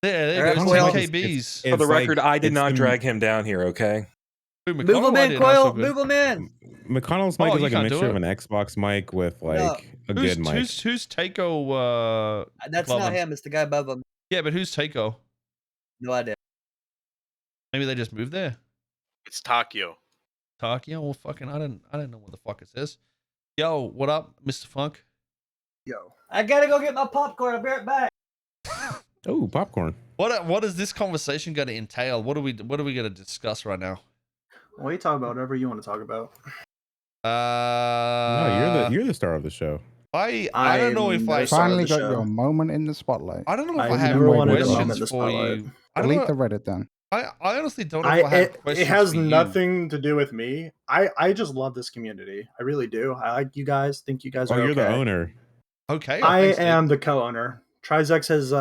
Yeah, there Alright, goes Koil. 10 KBs. For the like- record, I did it's not the- drag him down here, okay? Dude, Move him McConnell, I in, did not so Koil. good. Move him in. McConnell's mic Oh, is you like a can't do mixture it? of an Xbox mic with like a good mic. Who's Takeo? That's Clubbing? not him. It's the guy above him. Yeah, but who's Takeo? No idea. Maybe they just moved there. It's Takio. Takeo? Well, fucking, I didn't know what the fuck it says. Yo, what up, Mr. Funk? Yo. I gotta go get my popcorn. I'll be right back. Oh, popcorn. What is this conversation going to entail? What are we going to discuss right now? Well, you talk about whatever you want to talk about. No, you're the star of the show. I don't know if I finally got your moment in the spotlight. I don't know if I I have never wanted a moment in questions the for spotlight. you. I don't Delete know. the Reddit then. I honestly don't know if I have questions. It has for you. nothing to do with me. I just love this community. I really do. I like you guys. Think you guys are you're okay. the owner. Okay. I am the co-owner. Trizex is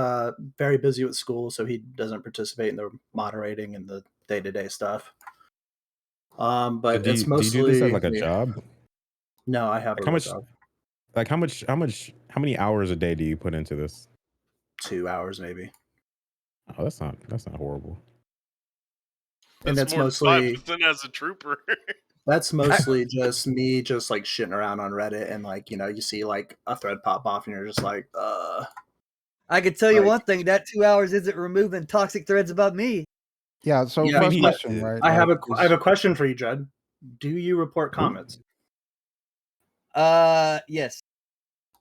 very busy with school, so he doesn't participate in the moderating and the day-to-day stuff. But it's mostly. Do you do this as like a job? No, I have like a job. Like how many hours a day do you put into this? 2 hours maybe. Oh, that's not horrible. And that's more mostly than as a trooper. That's mostly just me just like shitting around on Reddit and like, you know, you see like a thread pop off and you're just like, I can tell you Like- one thing, that 2 hours isn't removing toxic threads about me. Yeah, so Yeah, first he- question, right? I have like, I have a question for you, Jed. Do you report comments? Yes.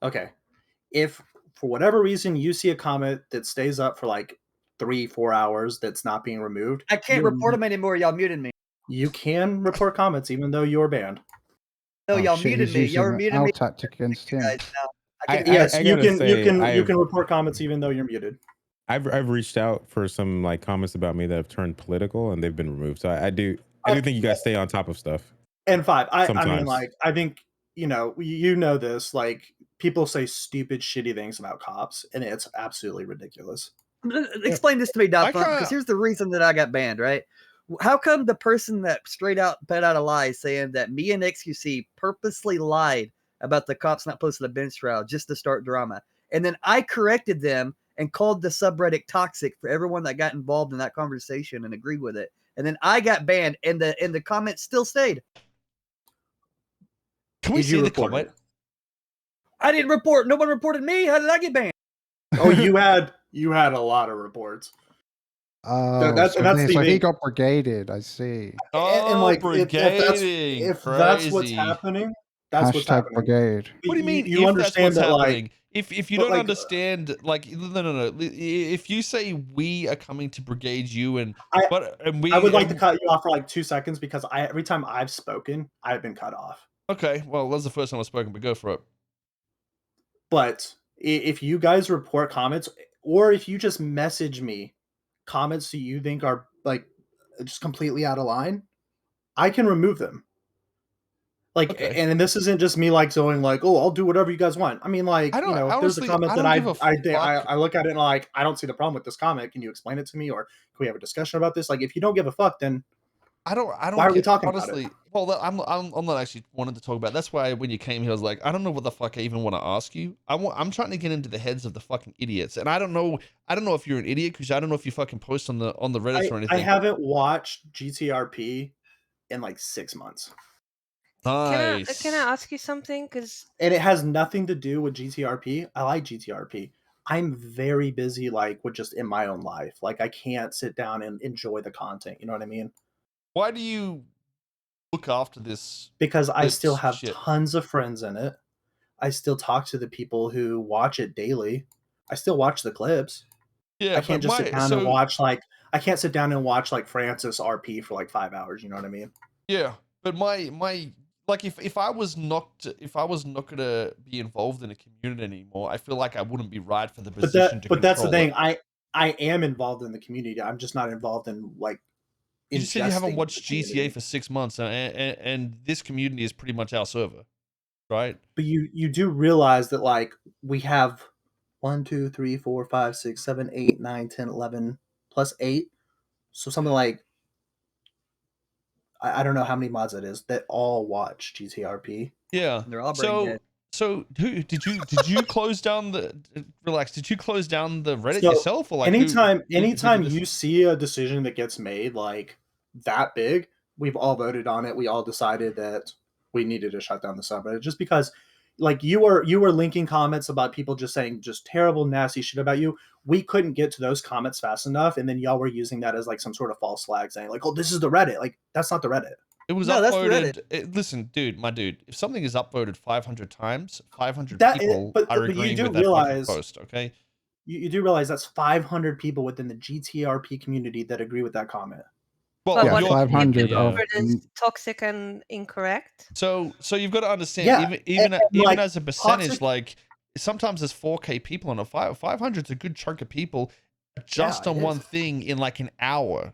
Okay. If for whatever reason you see a comment that stays up for like 3-4 hours that's not being removed, I can't report them anymore. Y'all muted me. you can report comments even though you're banned. No, oh, y'all shit, muted he's me. using Y'all were an muted out me. tactic against him. Guys, now. I can, Yes, I you gotta can say, you can report comments even though you're muted. I've reached out for some like comments about me that have turned political and they've been removed. So I do think you guys stay on top of stuff. And I mean, Sometimes. like, I think, you know this, like, people say stupid, shitty things about cops, and it's absolutely ridiculous. explain this to me, Doc, I because here's the reason that I got banned, right? How come the person that straight out bet out a lie saying that me and XQC purposely lied about the cops not posting a bench trial just to start drama? And then I corrected them and called the subreddit toxic for everyone that got involved in that conversation and agreed with it. And then I got banned, and the comments still stayed. Can we Did you see the report comment? it? I didn't report. No one reported me. How did I get banned? Oh, you had a lot of reports. Oh, that's so, the so he thing. got brigaded. I see. And like, brigading. if that's what's Crazy. happening, that's what's Hashtag happening. brigade. What do you mean? You if understand that's that, what's like, happening? If you but, don't like, understand, like no. If you say we are coming to brigade you, and I would like to cut you off for like 2 seconds because every time I've spoken, I've been cut off. Okay, well, that's the first time I've spoken, but go for it. But if you guys report comments, or if you just message me comments that you think are like just completely out of line, I can remove them. Like, Okay. and this isn't just me like going like, oh, I'll do whatever you guys want. I mean, like, I don't- if there's a honestly, comment I that don't give a fuck. I look at it and like, I don't see the problem with this comment. Can you explain it to me, or can we have a discussion about this? Like, if you don't give a fuck, then I don't. Why are we talking about honestly, well, I'm not actually wanting to talk about. That's why when you came here, I was like, I don't know what the fuck I even want to ask you. I'm trying to get into the heads of the fucking idiots, and I don't know if you're an idiot because I don't know if you fucking post on the Reddit or anything. I haven't watched GTRP in like 6 months. Nice. Can I ask you something? Because And it has nothing to do with GTRP. I like GTRP. I'm very busy, like, with just in my own life. Like, I can't sit down and enjoy the content. You know what I mean? Why do you look after this? Because I This still have shit. tons of friends in it. I still talk to the people who watch it daily. I still watch the clips. Yeah, I can't but just sit down and watch I can't sit down and watch like Francis RP for like 5 hours. You know what I mean? Yeah, but my like if I was not gonna be involved in a community anymore, I feel like I wouldn't be right for the position to But that's the control thing. it. I am involved in the community. I'm just not involved in like. You just said you haven't ingesting watched the GTA community. for 6 months, and this community is pretty much our server, right? But you do realize that like we have 1, 2, 3, 4, 5, 6, 7, 8, 9, 10, 11 plus 8. So something like I don't know how many mods that is that all watch GTRP. Yeah. They're all brain So dead. So who did you close down the relax? Did you close down the Reddit So, yourself, or like anytime who did anytime this? you see a decision that gets made like that big, we've all voted on it. We all decided that we needed to shut down the subreddit just because like you were linking comments about people just saying just terrible nasty shit about you. We couldn't get to those comments fast enough, and then y'all were using that as like some sort of false flag saying like, oh, this is the Reddit. Like, that's not the Reddit. It was No, that's the Reddit. upvoted. Listen, dude, my dude. If something is upvoted 500 times, 500 That is, people but are but you agreeing do with that fucking realize post. Okay. you do realize that's 500 people within the GTRP community that agree with that comment. Well, But Yeah, what your if 500 the of word is toxic and incorrect? so you've got to understand, Yeah, even like, as a percentage, toxic- like sometimes there's 4K people on a 500 is a good chunk of people just Yeah, on it one is. thing in like an hour.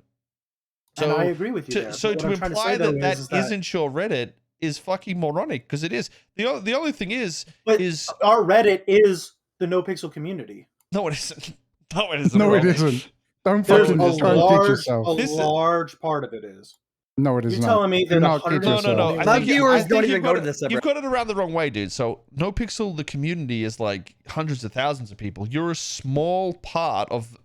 And I So agree with you there. so But what to I'm trying to imply say though that is that isn't your Reddit is fucking moronic because it is. The only thing is but our Reddit is the Nopixel community. no, it isn't. No, it isn't. No, it bro. isn't. Don't There's fucking There's try and kid yourself. large part of it is. No, it is You're not. telling me Do that not kid 100 No, yourself. I My think viewers don't you've even got go to it- the subreddit. You've got it around the wrong way, dude. So NoPixel, the community is like hundreds of thousands of people. You're a small part of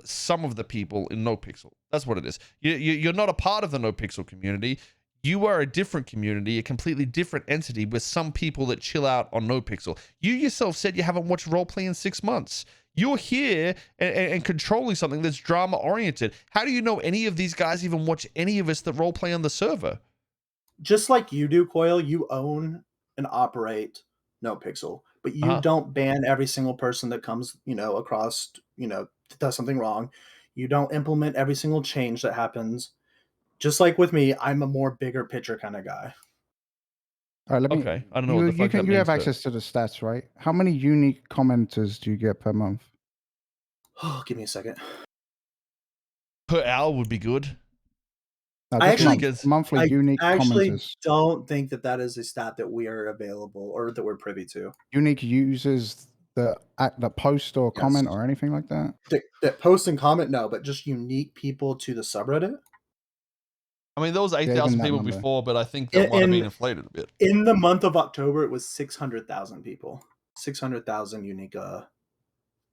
some of the people in NoPixel. That's what it is. You're not a part of the NoPixel community. You are a different community, a completely different entity with some people that chill out on NoPixel. You yourself said you haven't watched roleplay in 6 months. You're here and controlling something that's drama oriented. How do you know any of these guys even watch any of us that roleplay on the server? Just like you do, Koil, you own and operate Nopixel, but you Uh-huh. don't ban every single person that comes, across, does something wrong. You don't implement every single change that happens. Just like with me, I'm a more bigger picture kind of guy. All right, let me. Okay, I don't know what the fuck that You have means, but- access to the stats, right? How many unique commenters do you get per month? Oh, give me a second. Per hour would be good. No, I just actually- monthly I unique actually commenters. don't think that is a stat that we are available or that we're privy to. Unique users that post or Yes. comment or anything like that. That post and comment, no, but just unique people to the subreddit. I mean, there was even 8,000 that people number. before, but I think that might have been inflated a bit. In the month of October, it was 600,000 people. 600,000 unique.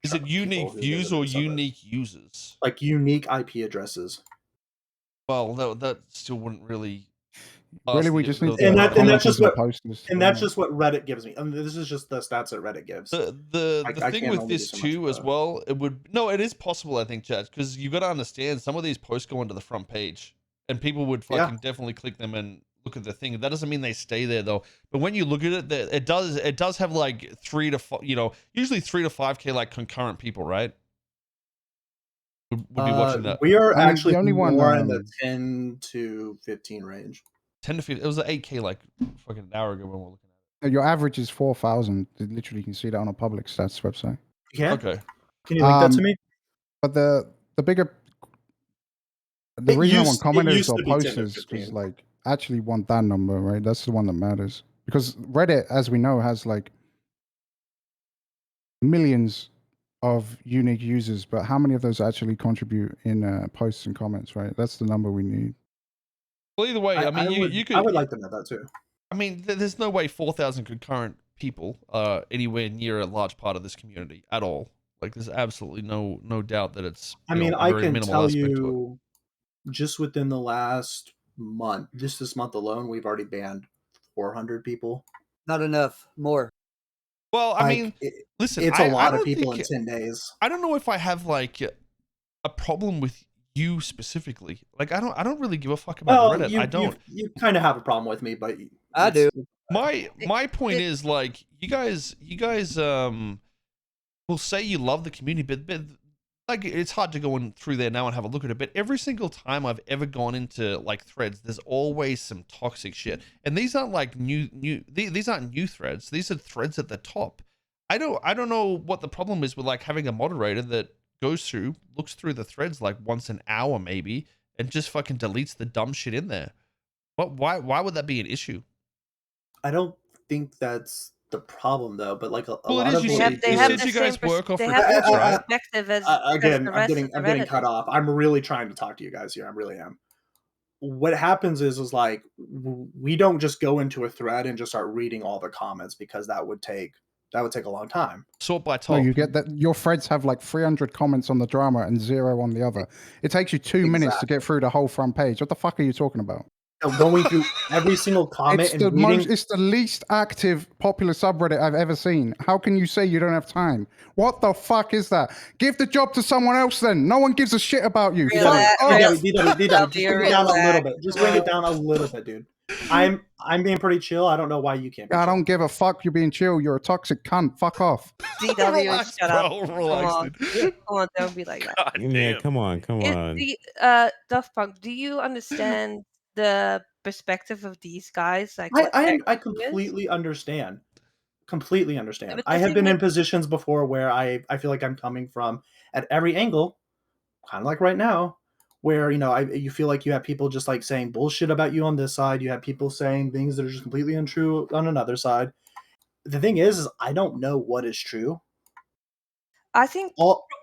Is it people unique who views visited or the subreddit. unique users? Like unique IP addresses. Well, that still wouldn't really. Really, we just need those to And are that- and that's commenters just what- posters to And go that's on. just what Reddit gives me. I mean, this is just the stats that Reddit gives. the I thing can't with only do this so much too with as that. well. It is possible, I think, Chad, because you got to understand some of these posts go onto the front page, and people would Yeah. fucking definitely click them and look at the thing. That doesn't mean they stay there though. But when you look at it, it does have like 3 to 5, usually 3 to 5K like concurrent people, right? Would be watching that. We are I mean, actually the only one, more in the 10 to 15 range. 10 to 15. It was an 8K like fucking an hour ago when we were looking Your average is 4,000. Literally, you can see that on a public stats website. Yeah. at it. Okay. Can you link that to Um, me? But the reason I want used commenters to or be 10 to posters is 15. like I actually want that number, right? That's the one that matters because Reddit, as we know, has like millions of unique users, but how many of those actually contribute in posts and comments, right? That's the number we need. Well, either way, I mean, you could. I would like to know that too. I mean, there's no way 4,000 concurrent people are anywhere near a large part of this community at all. Like, there's absolutely no doubt that it's. I you mean, know, a I very can minimal tell aspect to it. you just within the last month, just this month alone, we've already banned 400 people. Not enough. More. Well, I Like, mean, listen, it's a a lot of people in 10 days. I don't know if I have like a problem with you specifically. Like, I don't really give a fuck about Reddit. I don't. You kind of have a problem with me, but I do. My point is like you guys will say you love the community, but like it's hard to go in through there now and have a look at it. But every single time I've ever gone into like threads, there's always some toxic shit, and these aren't like these aren't new threads. These are threads at the top. I don't know what the problem is with like having a moderator that goes through, looks through the threads like once an hour maybe, and just fucking deletes the dumb shit in there. Why would that be an issue? I don't think that's the problem though. But like a Well, it lot is. of You what said- we They you do- have said the you guys same work off they have the reports, same right? perspective as again, the I'm rest getting of the I'm getting Redditors. cut off. I'm really trying to talk to you guys here. I really am. what happens is like we don't just go into a thread and just start reading all the comments because that would take a long time. Sort by No, top. you get that your threads have like 300 comments on the drama and 0 on the other. It takes you 2 minutes to get through the whole front page. What the fuck are you talking about? Going through every single comment It's it's the least active popular subreddit I've ever seen. How can you say you don't have time? What the fuck is that? Give the job to someone else then. No one gives a shit about you. Relax, Fuck off. DW, just bring it down a little bit. Just bring it down a little bit, dude. I'm being pretty chill. I don't know why you can't be I chill. don't give a fuck. You're being chill. You're a toxic cunt. Fuck off. DW, Relax, shut up. bro. Come Relax, on. dude. Come on, don't be like that. God Yeah, damn. come on. Daft Punk, do you understand the perspective of these guys? Like what I their issue is? completely understand. Completely understand. But I the have thing been in is- positions before where I feel like I'm coming from at every angle, kind of like right now, where you feel like you have people just like saying bullshit about you on this side. You have people saying things that are just completely untrue on another side. The thing is I don't know what is true. I think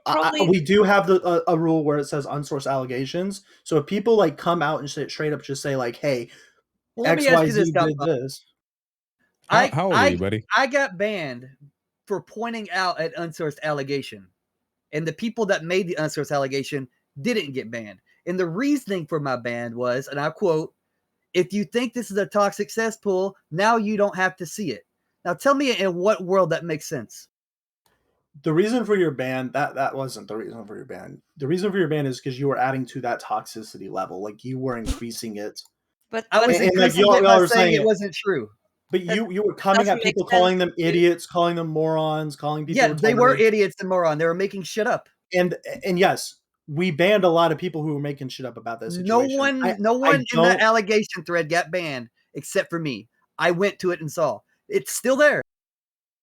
probably We do have a rule where it says unsourced allegations. So if people like come out and straight up just say like, "Hey, Well, let me ask you XYZ this, did Duff. this," How old are you, buddy? I got banned for pointing out an unsourced allegation, and the people that made the unsourced allegation didn't get banned. And the reasoning for my ban was, and I quote, "If you think this is a toxic cesspool, now you don't have to see it." Now tell me in what world that makes sense. The reason for your ban that wasn't the reason for your ban. The reason for your ban is because you were adding to that toxicity level, like you were increasing it. but I was And, like, increasing y'all it by are saying saying it it. wasn't true. But you were coming doesn't at make people, sense. calling them idiots, calling them morons, calling people. Yeah, they were retarded. idiots and morons. They were making shit up. And yes, we banned a lot of people who were making shit up about that situation. No one in that don't- allegation thread got banned except for me. I went to it and saw. It's still there.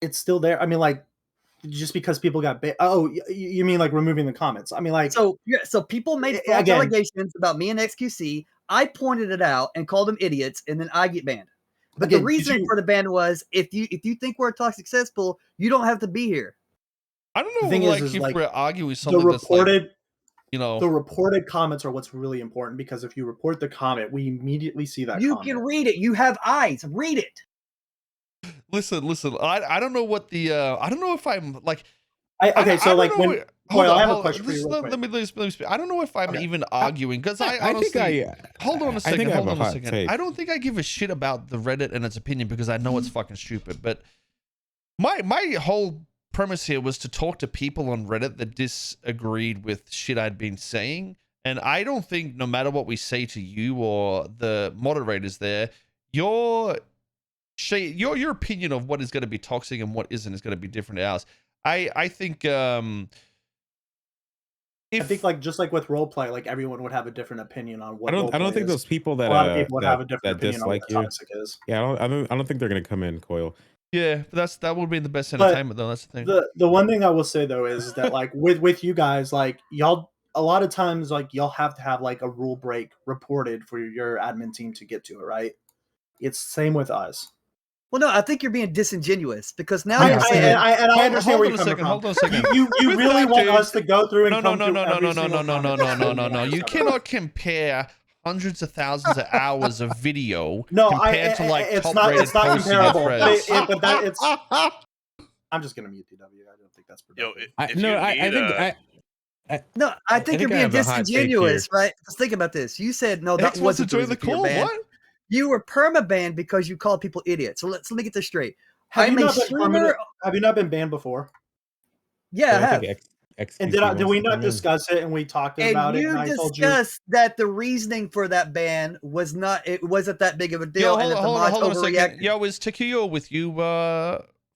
It's still there. I mean, like, just because people got banned. Oh, you mean like removing the comments? I mean, like, So people made false again- allegations about me and XQC. I pointed it out and called them idiots, and then I get banned. But Again, the did reason you- for the ban was if you think we're a toxic cesspool, you don't have to be here. I don't know, The thing like, is if like, we're arguing the something that's like, reported you the reported comments are what's really important, because if you report the comment, we immediately see that You comment. can read it. You have eyes. Read it. listen. I don't know what the I don't know if I'm like. Okay, I so don't like know when what- Koil, I have a hold on. question for you. Real Let quick. me speak. I don't know if I'm Okay. even arguing because I I think honestly. Hold on a I second. think I have Hold a on a hot second. take. I don't think I give a shit about the Reddit and its opinion because I know it's fucking stupid. But my whole premise here was to talk to people on Reddit that disagreed with shit I'd been saying. And I don't think no matter what we say to you or the moderators there, your opinion of what is going to be toxic and what isn't is going to be different to ours. I think I think like just like with roleplay, like everyone would have a different opinion on what. I don't roleplay think is. those people that a lot of people would that, have a different that opinion on what dislike you. toxic is. Yeah, I don't think they're gonna come in, Koil. yeah, but that would be the best But entertainment though. That's the thing. The one thing I will say though is that like with you guys, like y'all, a lot of times like y'all have to have like a rule break reported for your admin team to get to it, right? It's same with us. Well, no, I think you're being disingenuous because now I you're saying understand where you're coming from. Hold on a second. You With really that, want dude- us to go through and No. come through every single comment. You cannot compare hundreds of thousands of hours of video No, compared to like it's top not rated posting and comparable. threads. But that it's. I'm just gonna mute DW. I don't think that's Yo, productive. if you need, no. I think you're think I being have a hot take disingenuous, here. right? Let's think about this. You said no, that X wants to wasn't the join the reason for your call. ban. What? You were perma-banned because you called people idiots. So let me get this straight. Have I'm you a not been streamer. permanent- Have you not been banned before? Yeah, I have. think And XQC did we wants to not come in. discuss it and we talked And about it? you And I told you. discussed that the reasoning for that ban was not. It wasn't that big of a deal, Yo, and that the mods hold on a second. overreacted. Yo, is Takuyo with you,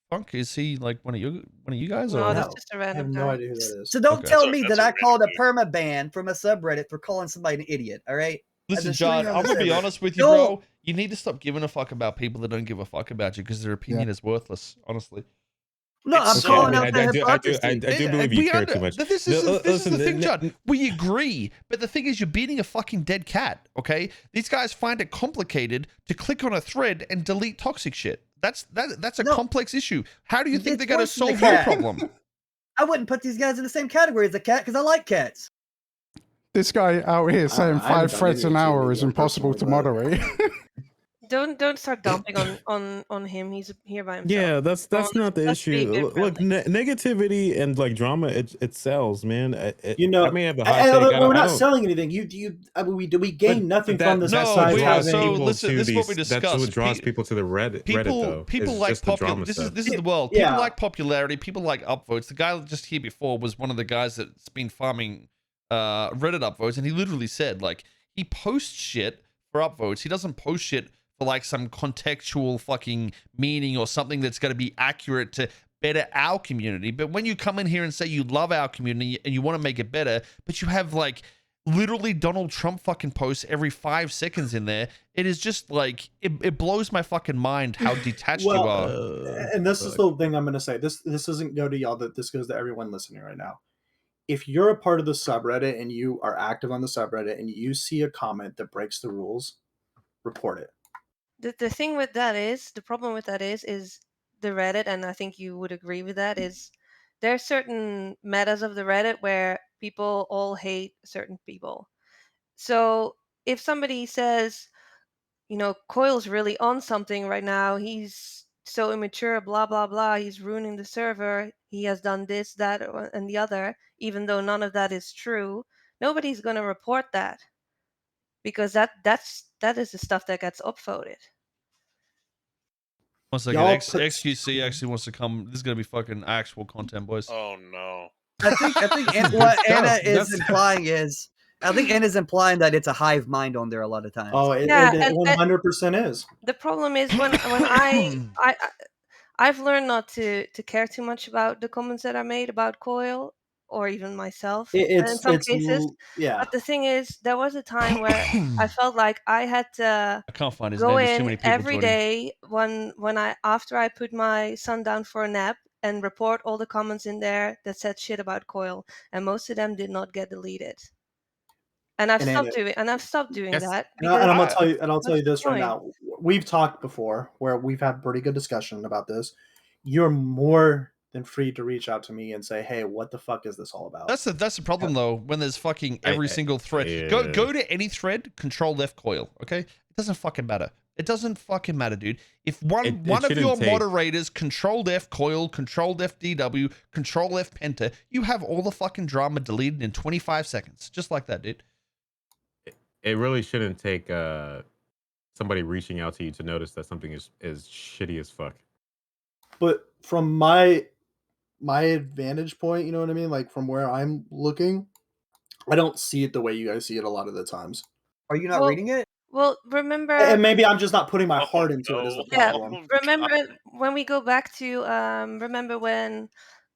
Funk? Is he like one of you guys? No, Or? that's No, just a I have random no guy. idea who that is. So don't Okay. tell So me that's that a I called a random perma ban from a subreddit for calling somebody an idiot. All right. Listen, a John, streamer on I'm the gonna be server. honest with you, No. bro. You need to stop giving a fuck about people that don't give a fuck about you because their opinion is worthless. Honestly. No, I'm It's calling so- out the hypocrisy. I do believe you care too much. This is Listen, the thing, John. We agree, but the thing is, you're beating a fucking dead cat. Okay, these guys find it complicated to click on a thread and delete toxic shit. That's a No. complex issue. How do you think It's they're gonna worse than the solve your cat. problem? I wouldn't put these guys in the same category as a cat because I like cats. This guy out here saying I haven't 5 done threads any an of hour TV is impossible to personally, moderate. Don't start dumping on him. He's here by himself. Yeah, that's Come on, not the let's be issue. good Look, friendly. negativity and like drama, it sells, man. You I know, may have the hot take. we're I not don't. selling anything. I mean, we gain nothing from this That's No, what besides draws so having. people listen, to this is what we these. That's what discussed. draws people to the Reddit. Though, People is like just the popular. drama This stuff. is the world. Yeah. People like popularity. People like upvotes. The guy just here before was one of the guys that's been farming Reddit upvotes, and he literally said like he posts shit for upvotes. He doesn't post shit for like some contextual fucking meaning or something that's going to be accurate to better our community. But when you come in here and say you love our community and you want to make it better, but you have like literally Donald Trump fucking posts every 5 seconds in there, it is just like it blows my fucking mind how detached you Well, are. and this is the thing I'm going to say. This doesn't go to y'all. That this goes to everyone listening right now. If you're a part of the subreddit and you are active on the subreddit and you see a comment that breaks the rules, report it. The thing with that is, the problem with that is the Reddit, and I think you would agree with that, is there are certain metas of the Reddit where people all hate certain people. So if somebody says, Coil's really on something right now, he's so immature, blah, blah, blah, he's ruining the server, he has done this, that, and the other, even though none of that is true, nobody's going to report that. Because that is the stuff that gets upvoted. One second, Y'all XQC actually wants to come. This is gonna be fucking actual content, boys. Oh no. I think what Anna is That's- implying is, I think Anna's implying that it's a hive mind on there a lot of times. Oh, it Yeah, and- 100% is. The problem is when I've learned not to care too much about the comments that are made about Koil or even myself in some cases. Yeah. But the thing is, there was a time where I felt like I had to I can't find his go name. There's too in many people every joining. day after I put my son down for a nap and report all the comments in there that said shit about Koil, and most of them did not get deleted. And I've stopped doing that. And I'm gonna tell you, and I'll what's tell you the this right point? now. We've talked before where we've had pretty good discussion about this. You're more than free to reach out to me and say, "Hey, what the fuck is this all about?" That's the problem though. When there's fucking every single thread, go to any thread, Control Left Koil. Okay, it doesn't fucking matter. It doesn't fucking matter, dude. If one of your moderators Control F Koil, Control F DW, Control F Penta, you have all the fucking drama deleted in 25 seconds, just like that, dude. It really shouldn't take somebody reaching out to you to notice that something is shitty as fuck. But from my vantage point, you know what I mean? Like from where I'm looking, I don't see it the way you guys see it a lot of the times. Are you not reading it? Well, remember, And maybe I'm just not putting my heart into it as the problem. remember when we go back to remember when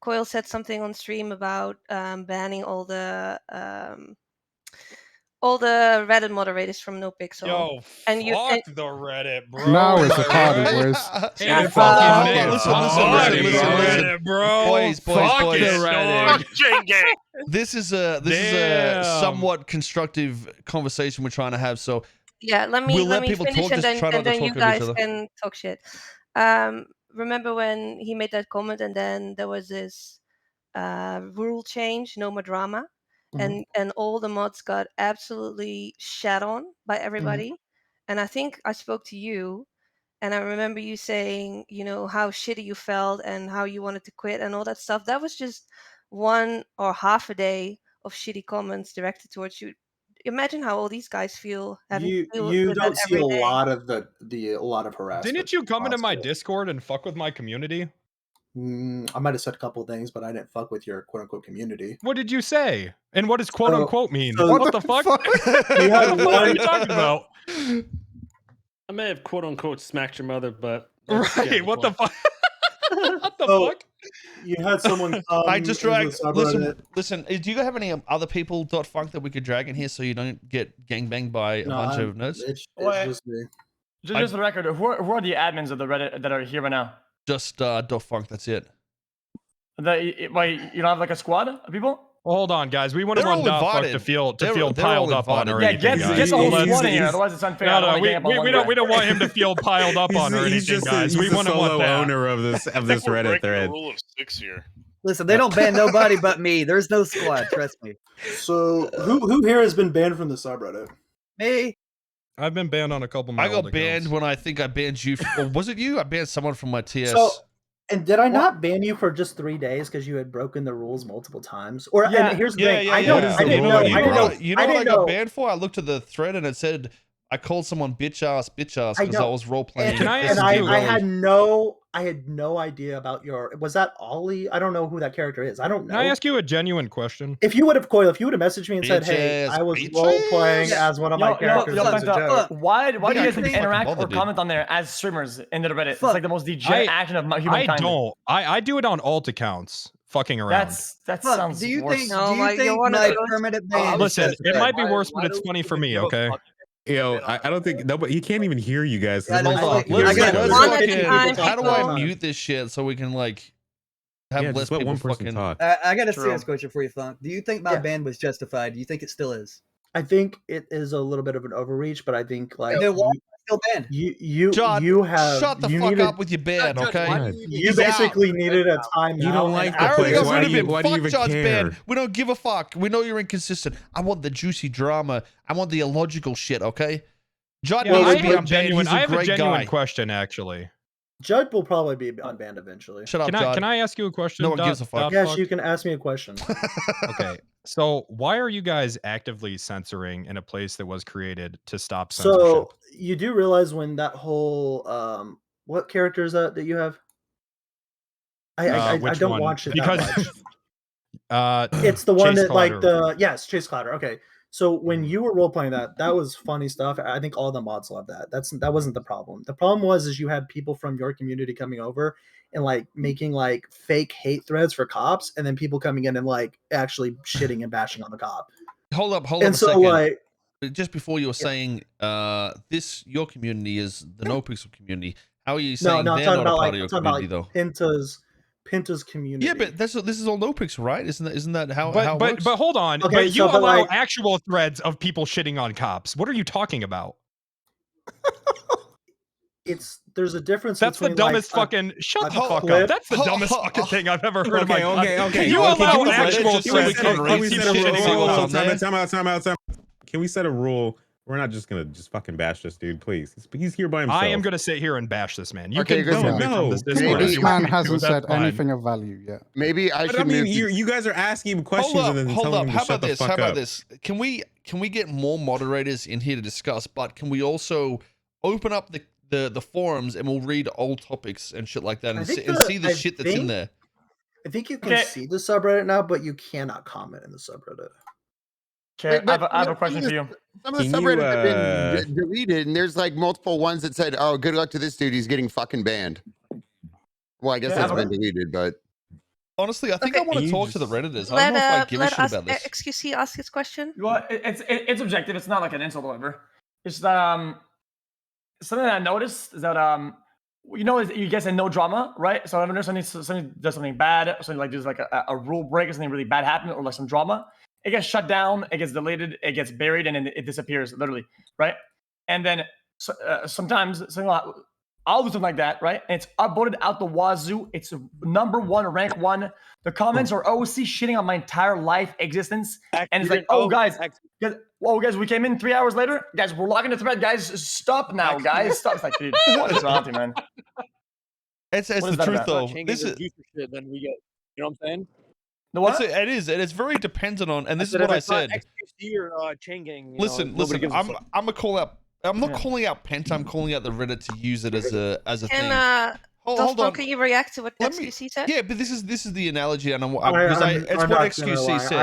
Koil said something on stream about banning all the Reddit moderators from Nopixel. Yo, and fuck the Reddit, bro. Now it's a party, Right? boys. Hey, Listen, Reddit, bro. Boys, Fuck boys. the Reddit. This is a somewhat constructive conversation we're trying to have. So yeah, let me people finish, talk, and just try not to then talk you over each guys other. can talk shit. Remember when he made that comment, and then there was this rule change, no more drama, and all the mods got absolutely shat on by everybody. And I think I spoke to you, and I remember you saying, how shitty you felt and how you wanted to quit and all that stuff. That was just one or half a day of shitty comments directed towards you. Imagine how all these guys feel having to deal You with don't that see every a day. lot of a lot of harassment. Didn't you come into my Discord and fuck with my community? I might have said a couple of things, but I didn't fuck with your quote unquote community. What did you say? And what does quote unquote mean? so- What the fuck? What the fuck are you talking about? I may have quote unquote smacked your mother, but Right, what the fuck? What the So, fuck? You had someone come I just into drag. the subreddit. Listen. Do you have any other people .funk that we could drag in here so you don't get gangbanged by a bunch of nerds? It's What? just me. Just for the record, who are the admins of the Reddit that are here right now? Just .funk. That's it. Wait, you don't have like a squad of people? Well, hold on, guys. We wouldn't They're want all Daft Fuck invited. to feel They're piled all up on or invited. Yeah, anything, get guys. the whole He's- squad in here, he's- otherwise it's unfair. I No, don't wanna we gang up on one don't guy. we don't want him to feel piled up on or anything, guys. We He's wouldn't the want solo that. owner of this I think we're Reddit breaking thread. the rule of 6 here. Listen, they don't ban nobody but me. There's no squad. Trust me. So who here has been banned from the subreddit? Me. I've been banned on a couple of my I got old banned accounts. when I think I banned you. Or was it you? I banned someone from my TS. So, and did I not ban you for just 3 days because you had broken the rules multiple times? Or and here's the thing, I What is the didn't rule know. you I didn't know. broke? You know I what I didn't got know. banned for? I looked at the thread and it said I called someone bitch ass I because I know. was role playing. Can I And ask you- I had no idea about your. Was that Ollie? I don't know who that character is. I don't know. Can I ask you a genuine question? If you would have Koil, if you would have messaged me and said, Bitch "Hey, ass, I was bitch role playing ass. as one of my Yo, characters," yo, as a Penta, joke. why do I you guys couldn't fucking interact bother, or dude. comment on there as streamers in the Reddit? It's Fuck. like the most degenerate action of I humankind. don't. I do it on alt accounts. Fucking around. That Fuck, sounds do you worse. think? No, Do you Mike, you're think one of my those- permanent ban? is Listen, it justified? might be worse, but it's funny for me. Okay. Yo, I don't think nobody. He can't even hear you guys. Yeah, Hold I on. like- Let's, I got let's one at a fucking. time, How do I people. mute this shit so we can like have Yeah, less just let people one person fucking talk. I got a True. serious question for you, Funk. Do you think my Yeah. ban was justified? Do you think it still is? I think it is a little bit of an overreach, but I think like Then why am I still banned? John, you have shut the you fuck needed, up with your ban, okay? God. You He's out. basically needed a timeout. You don't like and the I already place. got Why rid do of you- him. why do you Fuck even John's care? ban. We don't give a fuck. We know you're inconsistent. I want the juicy drama. I want the illogical shit, okay? John Yeah, needs I to be have a unbanned. genuine, He's a I have a great genuine guy. question, actually. Judd will probably be unbanned eventually. Shut up, Can John. I ask you a question? No one gives a fuck. Yes, you can ask me a question. Okay. So why are you guys actively censoring in a place that was created to stop So censorship? you do realize when that whole what character is that you have? I Which don't one? watch it Because that much. It's the one Chase that like Collider. yes, Chase Clouder. Okay. So when you were role playing that was funny stuff. I think all the mods love that. That wasn't the problem. The problem was you had people from your community coming over and like making like fake hate threads for cops, and then people coming in and like actually shitting and bashing on the cop. Hold up And a so second. like Just before you were saying your community is the Nopixel community. How are you saying no, I'm they're talking not a about part like of your I'm talking about community like though? Penta's community. Yeah, but this is all Nopixel, right? Isn't that how But it but works? but hold on. Okay, but you so, but, allow like- actual threads of people shitting on cops. What are you talking about? There's a difference. That's the between, like, dumbest a- fucking shut a the fuck clip- up. That's the dumbest fucking thing I've ever heard in my Okay, life. okay. You Okay, allow can we set- actual just so we threads can of read people some shit shitting see on what's cops. on there. Time out. Can we set a rule? We're not just gonna just fucking bash this dude, please. He's here by himself. I am gonna sit here and bash this man. You Okay, can good. remove me No, from this no. Discord. This if you man want me to, hasn't that's said fine. anything of value yet. Maybe I But should I mean, move. you guys are asking him questions Hold up, and then hold telling up. him How to shut about the this? fuck How about up. this? Can we get more moderators in here to discuss? But can we also open up the forums and we'll read old topics and shit like that I and think see the I shit that's in think- there? I think you can Okay. see the subreddit now, but you cannot comment in the subreddit. Okay, Wait, I have a question for you. Some of the Can you, subreddits have been deleted, and there's like multiple ones that said, "Oh, good luck to this dude. He's getting fucking banned." Well, I guess Yeah, that's but- been deleted, but Honestly, I think I Okay. want You to talk to the just- Redditors. I don't know if I give a let shit us about this. XQC ask his question. Well, it's objective. It's not like an insult or whatever. It's that something that I noticed is that you guys say no drama, right? So whenever somebody does something bad, something like there's like a rule break or something really bad happened, or like some drama, it gets shut down, it gets deleted, it gets buried, and then it disappears literally, right? And then sometimes I'll do something like that, right? And it's upvoted out the wazoo. It's #1, rank 1. The comments are OC shitting on my entire life existence, and it's like, oh guys, we came in 3 hours later, guys, we're locking the thread, guys, stop now, guys, stop. It's like, dude, what is wrong with you, man? It's What the is that truth about? though. Changing This the is juicer shit, then we get, you know what I'm saying? The what? it is, and it's very dependent on. And this is said what if I it's not said. XQC or chain gang. Listen, I'm gonna call out. I'm not calling out Penta. I'm calling out the Reddit to use it as a thing. Hold on. Can you react to what Let me- XQC said? Yeah, but this is the analogy, and it's I'm what not gonna lie, XQC said.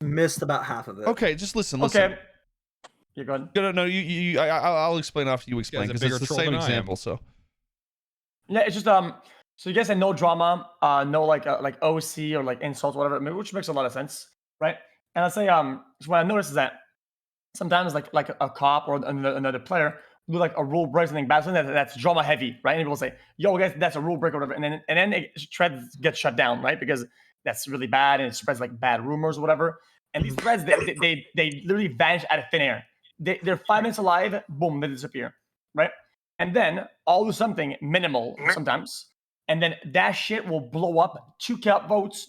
I missed about half of it. Okay, just listen. Okay. You're good. No, I'll explain after you explain a because bigger it's the troll same than I am. example. So Yeah, it's just so you guys said no drama, no like OC or like insults, whatever, which makes a lot of sense, right? And I'd say so what I noticed is that sometimes like a cop or another player do like a rule break, something bad, something that's drama heavy, right? And people say, yo guys, that's a rule break or whatever, and then threads get shut down, right? Because that's really bad and it spreads like bad rumors or whatever. And these threads they literally vanish out of thin air. They're 5 minutes alive, boom, they disappear, right? And then I'll do something minimal sometimes, and then that shit will blow up. 2K upvotes.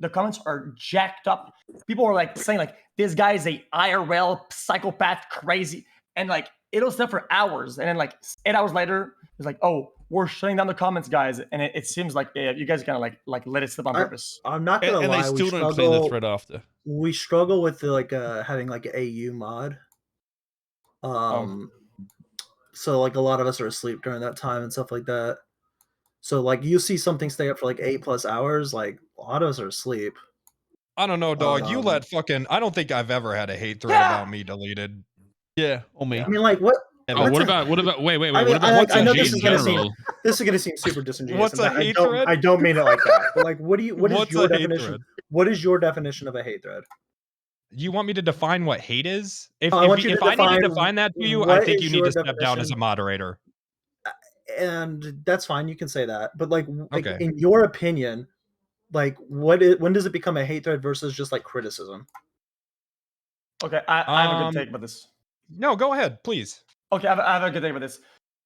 The comments are jacked up. People are like saying like this guy is a IRL psychopath, crazy, and like it'll stay for hours, and then like 8 hours later, it's like, oh, we're shutting down the comments, guys, and it seems like you guys kind of like let it slip on purpose. I'm not gonna And lie, they we still don't clean the struggle. thread after. We struggle with the, like having like an AU mod. So like a lot of us are asleep during that time and stuff like that. So like you see something stay up for like 8+ hours, like a lot of us are asleep. I don't know, dog. You Um, let fucking. I don't think I've ever had a hate thread Yeah. about me deleted. Yeah, or me. I mean, like what? Ever. Oh, what's what a- about wait, I what mean, about I know CG this in is gonna seem general? super disingenuous. What's a and hate I thread? don't mean it like that. But like, what is What's your a hate definition? thread? What is your definition of a hate thread? You want me to define what hate is? If I want you to if I need to define define that to you, I what think is you need your to step down as a definition. moderator. And that's fine. You can say that. But like Okay. in your opinion, like when does it become a hate thread versus just like criticism? Okay, I have a good take about this. No, go ahead, please. Okay, I have a good take about this.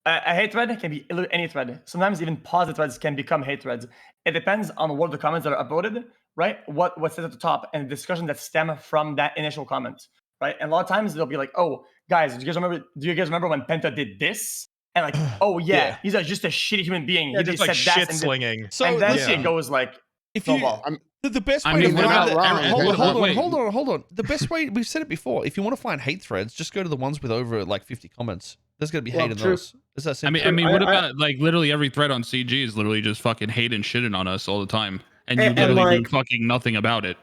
A hate thread can be any thread. Sometimes even positive threads can become hate threads. It depends on what the comments that are upvoted, right? What says at the top and the discussion that stem from that initial comment, right? And a lot of times they'll be like, "Oh, guys, do you guys remember when Penta did this?" And like, "Oh yeah, Yeah. he's just a shitty human being. Yeah, He just just like said that shit slinging. So and then listen, it goes like if you snowball. the best I way mean, to what find about- that, hold on, wait. hold on. The best way, we've said it before, if you want to find hate threads, just go to the ones with over like 50 comments. There's gonna be hate in true. those. Is that simple? I mean, what about like literally every thread on CG is literally just fucking hate and shitting on us all the time, and you And, literally do like- fucking nothing about it.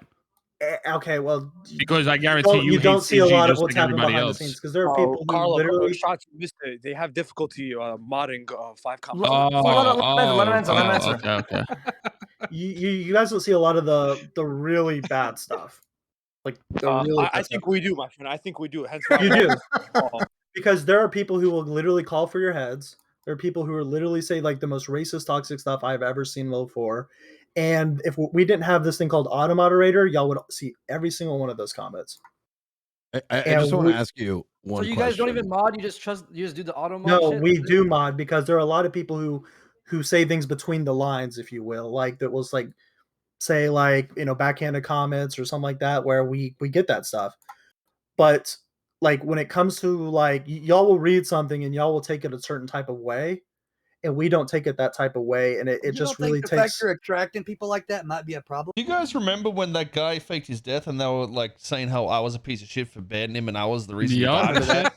Okay, well, Because I guarantee you hate don't see a CG lot of just what's like happening everybody behind else. the scenes because there are people who Carlo, literally. shots you missed it. They have difficulty modding 5 comments. Let him answer. Okay. You guys will see a lot of the really bad stuff, like the really. I bad think stuff. we do, my friend. I think we do. Hence You why do. Because there are people who will literally call for your heads. There are people who are literally say like the most racist, toxic stuff I've ever seen before. And if we didn't have this thing called auto moderator, y'all would see every single one of those comments. I And just want to we- ask you one So you question. guys don't even mod. You just do the auto mod. No, shit? we do mod because there are a lot of people who say things between the lines, if you will, like that was like say like backhanded comments or something like that, where we get that stuff. But like when it comes to like y'all will read something and y'all will take it a certain type of way, and we don't take it that type of way, and it You just don't think really the fact takes. you're attracting people like that might be a problem? Do you guys remember when that guy faked his death and they were like saying how I was a piece of shit for banning him and I was the reason he died and shit?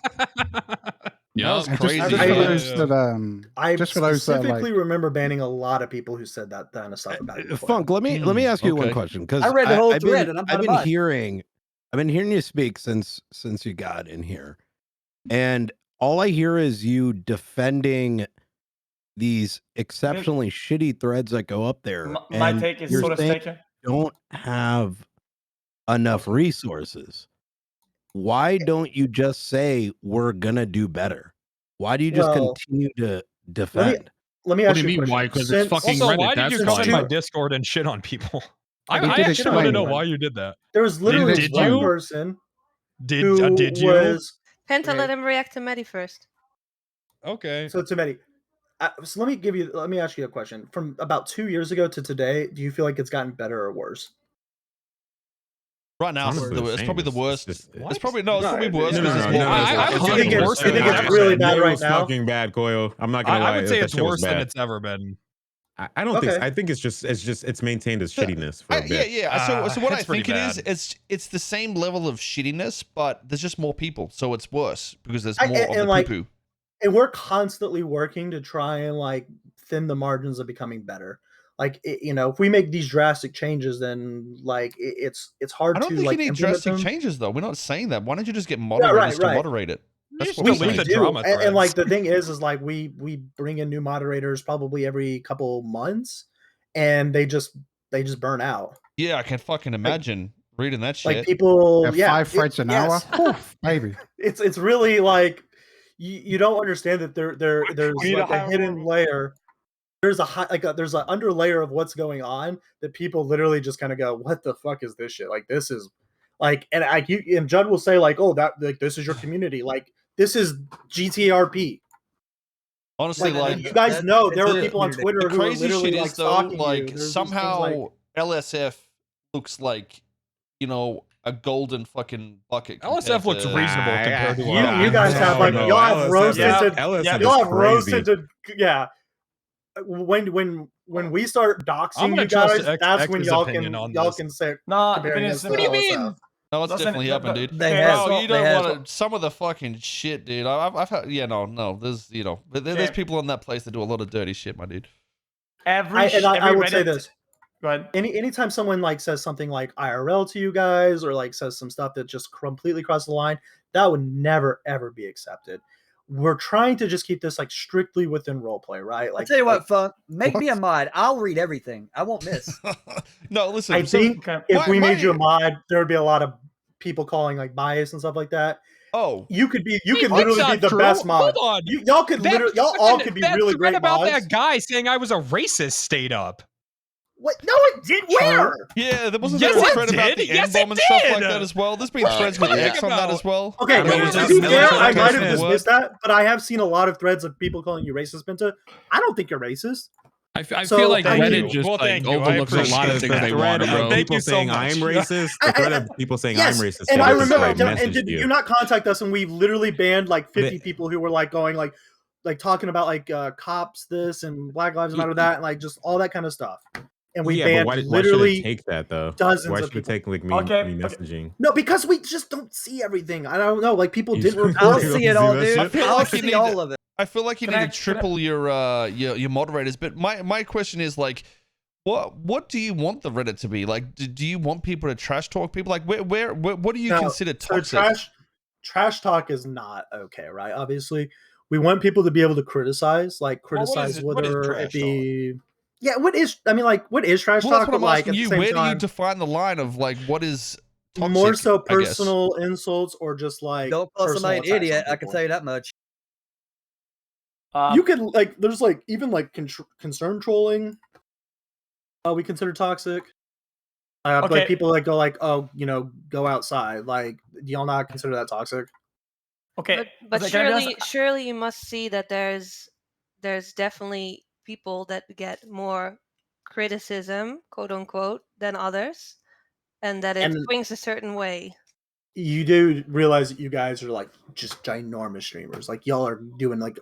That was And crazy. just for those that I just for those that specifically like remember banning a lot of people who said that kind of stuff about you. before. Funk, let me ask you one question because I read the whole I've thread been, and I'm I've not been about it. hearing you speak since you got in here, and all I hear is you defending these exceptionally shitty threads that go up there. My and take is you're sort of saying steak. you don't have enough resources. Why don't you just say we're gonna do better? Why do you just Well, continue to defend? Let me What ask do you you a mean, question. why? Because it's fucking Also, Reddit. why did That's you come in why. my Discord and shit on people? He I did actually want to explain know it. why you did that. There was literally Did one you? person Did who you? was Penta, okay. let him react to Medi first. Okay. So Timothy, so let me ask you a question. From about 2 years ago to today, do you feel like it's gotten better or worse? Right now, It's honestly the it's same. probably the It's worst. just- It's probably it's probably worse No, because no, there's no, more. no, no, I would it's say fucking it's worse worse than than think it's it's ever really been. bad It right was now? fucking bad, Koil. I'm not gonna lie. I would say that it's shit was worse than bad. it's ever been. I don't think. Okay. I think it's just maintained as shittiness for a Yeah, bit. yeah. So what I it's pretty think it is, bad. it's the same level of shittiness, but there's just more people, so it's worse because there's I- more and- of and the like- poo-poo. And we're constantly working to try and like thin the margins of becoming better. Like if we make these drastic changes, then like it's hard I don't to think like you need implement drastic them. changes though. We're not saying that. Why don't you just get moderators to right. moderate it? That's just what we're delete saying. the do. drama And like threads. the thing is like we bring in new moderators probably every couple months, and they just burn out. Yeah, I can fucking imagine reading that shit. Like people, yeah, 5 it- threads an yes. hour. Oof, baby. It's really like you don't understand that there's We need like to a hire hidden more. layer. There's there's an under layer of what's going on that people literally just kind of go, what the fuck is this shit? Like this is like, and Judd will say like, oh, that like this is your community, like this is GTRP. Honestly, like you guys know, there were the- people on Twitter the who were crazy literally shit like is though, stalking you. like There's these things somehow like LSF looks like, you know, a golden fucking bucket. LSF looks compared to- reasonable compared to you guys have like y'all have roast tinted y'all have roast tinted yeah. When we start I'm doxing gonna you trust guys, that's when X's y'all opinion can on y'all this. can say No, comparing opinion against simple. the What do you LSF. No, it's Listen, definitely happened, dude. They Okay, have. Bro, you don't they have. want to. Some of the fucking shit, dude. I've had. Yeah, no. There's, you know, there's Okay. people in that place that do a lot of dirty shit, my dude. Every I would say Reddit- this. Go ahead. Anytime someone like says something like IRL to you guys or like says some stuff that just completely crosses the line, that would never ever be accepted. We're trying to just keep this like strictly within roleplay, right? Like, I'll tell you like, what, Funk. Make me a mod. I'll read everything. I won't miss. No, listen. I so- think if my- we made you a my- mod, there would be a lot of people calling like bias and stuff like that. Oh, You could Hey, literally that's be not the true. best mod. Hold on. Y'all could literally, y'all all could be really thread great about mods. that guy saying I was a racist stayed up. What? No, it did. Where? Yeah, there wasn't Yes, there a it thread about did. the Yes, N-bomb it and stuff like did. that as well. There's been threads with yeah. X on that as well. Okay, I mean, to that's be military fair, I might have content. dismissed that, but I have seen a lot of threads of people calling you racist, Pinta. I don't think you're racist. I So, feel like thank Reddit you. just Well, like thank you. I overlooks a lot appreciate of things that. they The want, thread bro. of Thank people you so saying much. I'm racist. The thread of people saying Yes, I'm racist. and is I just a remember. straight And message did to you not contact us? And we literally banned like 50 But- people who were like going like talking about like cops this and Black Lives Matter that and like just all that kind of stuff. And we yeah, but banned why should literally it take that though? dozens Why of should it people. take like me Okay, messaging? No, because we just don't see everything. I don't know. Like people You didn't just- report I'll it. You don't see it see all, that dude. shit? I feel I'll like you see need all of it. I feel like you Can need I- to triple your moderators. But my question is like, what do you want the Reddit to be like? Do you want people to trash talk people? Like where what do you No, consider so toxic? trash talk is not okay, right? Obviously, we want people to be able to criticize, like Well, what criticize is it- what is whether trash it be. Yeah, what is? I mean, like, what is trash Well, that's talk? what I'm But, like, asking at the you. same Where do you time, define the line of like what is toxic? more so I guess? personal insults or just like Don't call personal somebody an attacks on idiot. I can people? tell you that much. You could like, there's like even like concern trolling. We consider toxic. Okay. Like people that go like, oh, go outside. Like, do y'all not consider that toxic? Okay, But okay, can I be honest? surely you must see that there's definitely people that get more criticism, quote unquote, than others, and that it And- swings a certain way. You do realize that you guys are like just ginormous streamers. Like y'all are doing like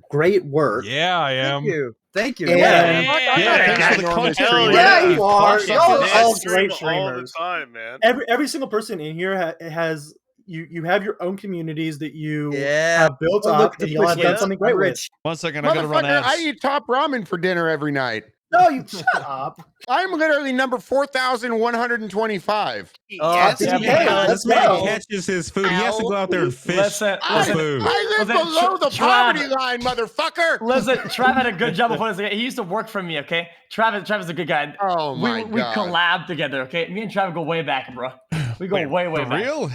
great work. Yeah, I am. Thank you. Thank you. And- Yeah, thanks for the content. Hell creator. yeah, you are. Fuck Y'all are it. all stream great all the streamers. time, man. Every single person in here has you have your own communities that you Yeah. have built Oh, up, look, and the y'all have Twitch done is- something I'm great with. rich. 1 second, I gotta run Motherfucker, ads. I eat top ramen for dinner every night. No, you shut up. I'm literally number 4,125. Yes. Yeah, Yeah, hey, let's This man go. catches his food. He has to go out there and fish Listen, for listen. food. I live Listen, below the Trav- poverty line, motherfucker. Listen, Trav had a good job before this. He used to work for me, okay? Trav is a good guy. Oh my we God. collab together, okay? Me and Trav go way back, bro. We go way For back. real?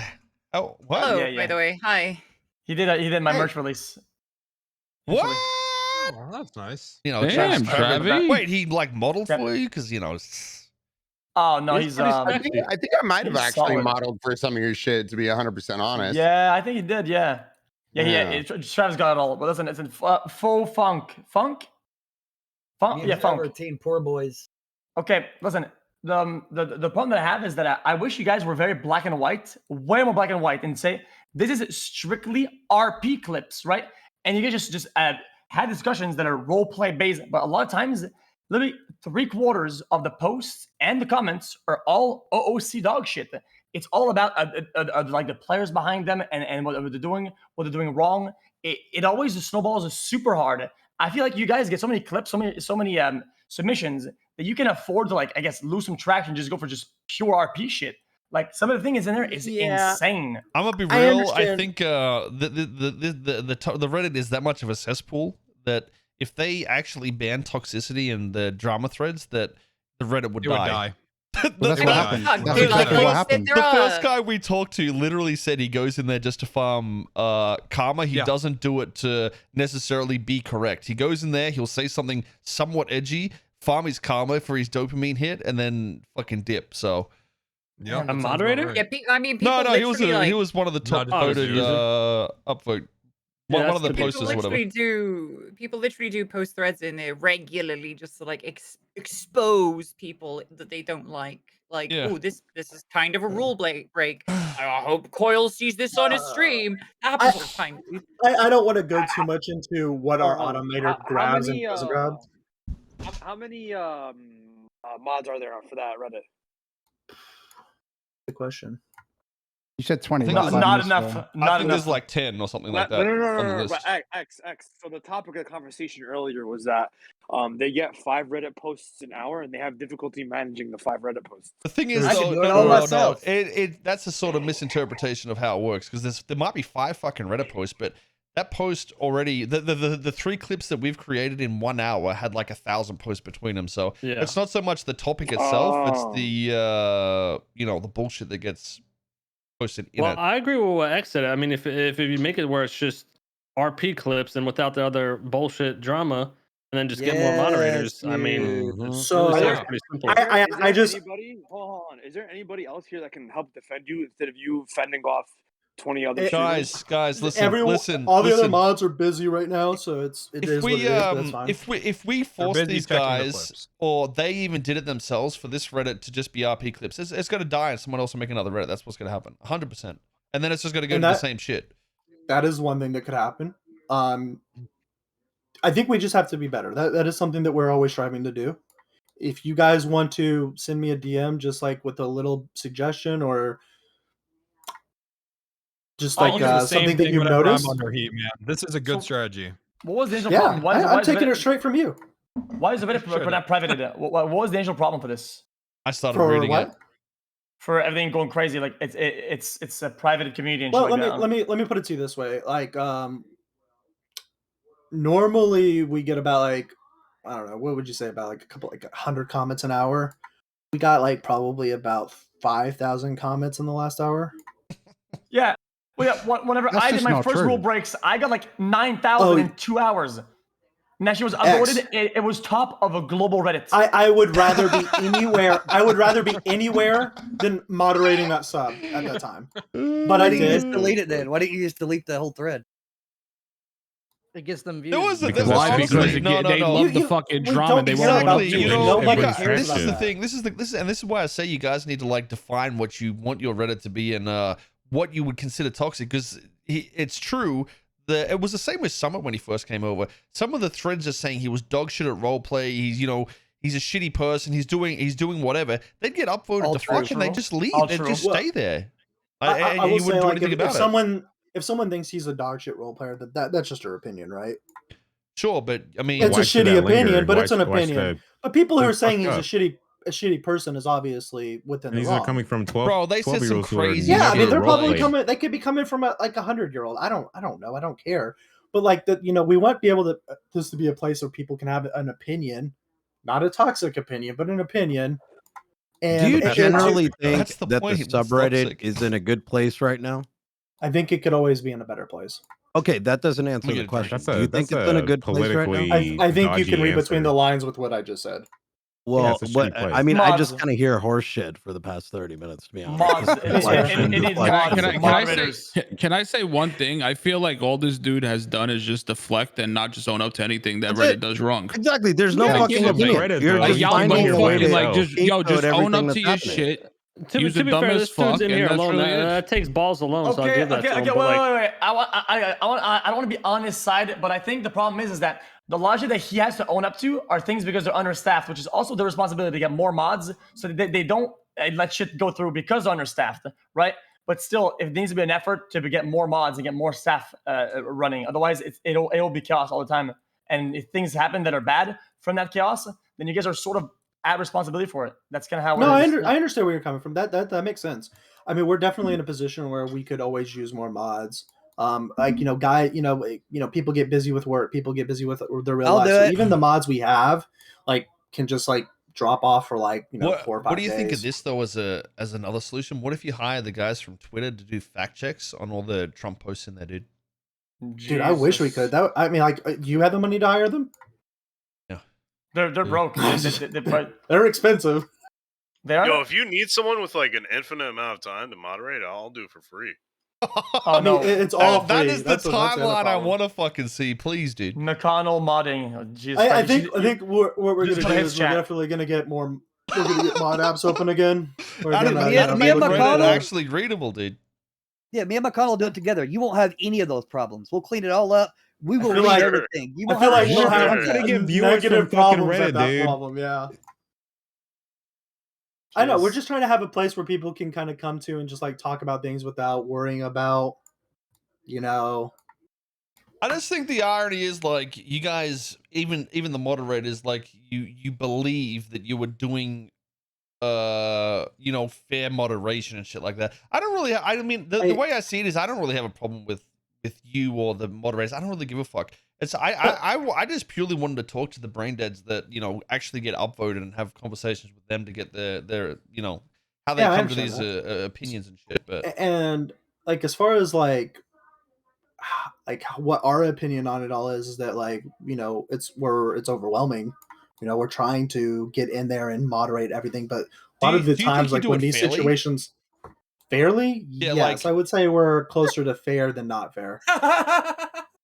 Oh, what? Hello, Yeah, yeah. by the way. Hi. He did my merch release. What? Oh, that's nice. You know, Damn, Travis- Travi. Wait, he like modeled Yep. for you because you know. It's... Oh no, He's he's pretty- I think I might have he's actually solid. modeled for some of your shit, to be 100% honest. Yeah, I think he did. Yeah. Yeah. Travis got it all. But listen, it's in faux funk. Funk. Me and Yeah, Trevor are funk. team poor boys. Okay, listen. The problem that I have is that I wish you guys were very black and white, way more black and white, and say this is strictly RP clips, right? And you guys just had discussions that are role play based, but a lot of times, literally 3/4 of the posts and the comments are all OOC dog shit. It's all about like the players behind them and what they're doing wrong. It always snowballs super hard. I feel like you guys get so many clips, so many submissions that you can afford to, like, I guess, lose some traction, just go for just pure RP shit. Like, some of the things in there is insane. I'm gonna be I real. I, understand. think the Reddit is that much of a cesspool that if they actually ban toxicity in the drama threads, that the Reddit would It would die. die. Well, that's The- what happened. fuck, That's dude, exactly like, what they- happened. they're The a- first guy we talked to literally said he goes in there just to farm karma. He Yeah. doesn't do it to necessarily be correct. He goes in there, he'll say something somewhat edgy, farm his karma for his dopamine hit, and then fucking dip. So Yeah, A moderator? Yeah, I mean, people no, he was literally, like, he was one of the top Not just voted user. upvote one of the People posters, whatever. literally do post threads in there regularly just to like expose people that they don't like. Like, Yeah. oh, this is kind of a rule break. I hope Koil sees this on his stream. That happens all the time. I don't want to go too much into what our Hold on. automator How grabs and many doesn't grab. how many mods are there for that Reddit? Good question. You said 20. Not enough. I think there's like 10 or something like that on the list. X. So the topic of the conversation earlier was that they get 5 Reddit posts an hour and they have difficulty managing the 5 Reddit posts. The thing is, though, no, that's a sort of misinterpretation of how it works, because there might be 5 fucking Reddit posts, but that post already, the 3 clips that we've created in 1 hour had like 1,000 posts between them. So it's not so much the topic itself; it's the the bullshit that gets posted in Well, it. I agree with what X said. I mean, if you make it where it's just RP clips and without the other bullshit drama, and then just get more moderators, I mean, so really sounds pretty simple. I just hold on. Is there anybody else here that can help defend you instead of you fending off 20 other guys, listen. All the other mods are busy right now, so it is what it is. That's fine. If we force these guys, or they even did it themselves for this Reddit to just be RP clips, it's going to die and someone else will make another Reddit. That's what's going to happen, 100%. And then it's just going to go to the same shit. That is one thing that could happen. I think we just have to be better. That is something that we're always striving to do. If you guys want to send me a DM, just like with a little suggestion or just like something that you've noticed. I'm under heat, man. This is a good strategy. What was the initial problem? I'm taking it straight from you. Why is the Reddit put out privated? What was the initial problem for this? I started reading it. For everything going crazy, like it's a private community. And Well, shit let me put it to you this way. Like normally we get about like, I don't know, what would you say, about like 100 comments an hour. We got like probably about 5,000 comments in the last hour. Yeah. Well, yeah, whenever I did my first rule breaks, I got like 9,000 in 2 hours. And that shit was uploaded. It was top of a global Reddit. I would rather be anywhere. I would rather be anywhere than moderating that sub at that time. But Why didn't you just delete it then? Why didn't you just delete the whole thread? It gets them views. They love the fucking drama. They want to this is the thing. This is why I say you guys need to like define what you want your Reddit to be and what you would consider toxic, because it's true. It was the same with Summit when he first came over. Some of the threads are saying he was dog shit at roleplay. He's he's a shitty person. He's doing whatever. They'd get upvoted to fuck and they just leave. They just stay there. I and will you say, wouldn't do like, anything if about it. if someone thinks he's a dog shit role player, that's just her opinion, right? Sure, but I mean, it's a shitty opinion, but it's an opinion. But people who are saying he's a shitty person is obviously within the these wrong. are coming from 12. Bro, they said some crazy. Yeah, I mean, they're probably coming. They could be coming from like 100-year-old. I don't know. I don't care. But like that, we want to be able to this to be a place where people can have an opinion, not a toxic opinion, but an opinion. And do you generally think the that point, the it's subreddit toxic. is in a good place right now? I think it could always be in a better place. Okay, that doesn't answer the question. That's Do you think it's in a good place right now? I think you can read between the lines with what I just said. Well, it's a shitty place. I mean, Mods. I just kind of hear horse shit for the past 30 minutes, to be honest. Mods. It needs mods. Can I say one thing? I feel like all this dude has done is just deflect and not just own up to anything that Reddit does wrong. Exactly. There's no fucking opinion. You're Like, just y'all finding a way to like just own up everything to your that's happening. shit. To Use be the dumb fair, as this dude's fuck, in and here that's alone. really it. That takes balls alone, so I'll give that to him. Okay, But like, wait. I don't want to be on his side, but I think the problem is that the logic that he has to own up to are things because they're understaffed, which is also the responsibility to get more mods, so they don't let shit go through because they're understaffed, right? But still, it needs to be an effort to get more mods and get more staff running. Otherwise, it'll be chaos all the time. And if things happen that are bad from that chaos, then you guys are sort of at responsibility for it. That's kind of how. No, I understand where you're coming from. That makes sense. I mean, we're definitely in a position where we could always use more mods. Like people get busy with work. People get busy with their real life. So even the mods we have, like, can just like drop off for like 4 or 5 days. What do you think of this though as another solution? What if you hire the guys from Twitter to do fact checks on all the Trump posts in there, dude? Dude, I wish we could. I mean, like, do you have the money to hire them? They're broke. They're expensive. They are. Yo, if you need someone with like an infinite amount of time to moderate, I'll do it for free. I mean, it's all That free. is the That's the other timeline I problem. want to fucking see, please, dude. McConnell modding. Oh, Jesus I Christ. think what we're just gonna go do to is his we're chat. definitely gonna get more. We're gonna get mod apps open again. We're That'd gonna, that'd me make and Reddit McConnell- actually readable, dude. Yeah, me and McConnell do it together. You won't have any of those problems. We'll clean it all up. We will feel read like- everything. You I won't feel have like to we'll share have content. gonna get viewers negative from fucking problems at Reddit, that dude. problem. Yeah. I know. We're just trying to have a place where people can kind of come to and just like talk about things without worrying about, you know. I just think the irony is like you guys, even the moderators, like you believe that you were doing fair moderation and shit like that. I don't really I mean the way I see it is I don't really have a problem with you or the moderators. I don't really give a fuck. It's I just purely wanted to talk to the brain deads that actually get upvoted and have conversations with them to get their how they Yeah, I come to these understand opinions and shit. But And like as far as like what our opinion on it all is that like it's overwhelming. We're trying to get in there and moderate everything, but a lot of the do you think times you like do when it these fairly? situations fairly, Yeah, yes, I would say we're closer to fair than not fair.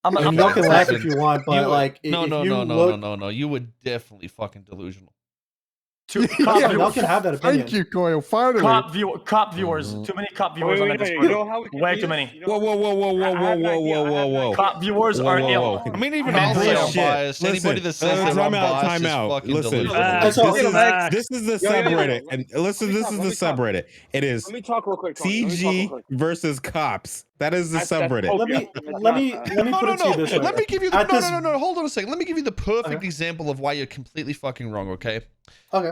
I'm I mean, y'all can laugh if you want, but like no, if no, you no, look, no. You were definitely fucking delusional. yeah, y'all can have that opinion. Thank you, Koil. Finally. Cop viewers. Too many cop viewers on that wait, Discord. you know how we can Way do too this? many. You know Whoa, whoa, whoa, whoa, whoa, I whoa, have an whoa, idea, whoa, I whoa, have an whoa. idea. Cop viewers Whoa, are whoa, ill. whoa. I mean, even Man, I'll say I'm Bullshit. biased. Anybody that says Listen, they're time out, unbiased time is out. fucking Listen, delusional. this is the Yo, subreddit, let- and listen, let me this talk, is let the me talk. subreddit. It is Let me talk real quick, Tony. Let me talk real CG quick. versus cops. That is the That's subreddit. Let me It's let not me that. let me No, put no, it to you no. this way. Let me give you the At this- no. Hold on a second. Let me give you the perfect Okay. example of why you're completely fucking wrong. Okay. Okay.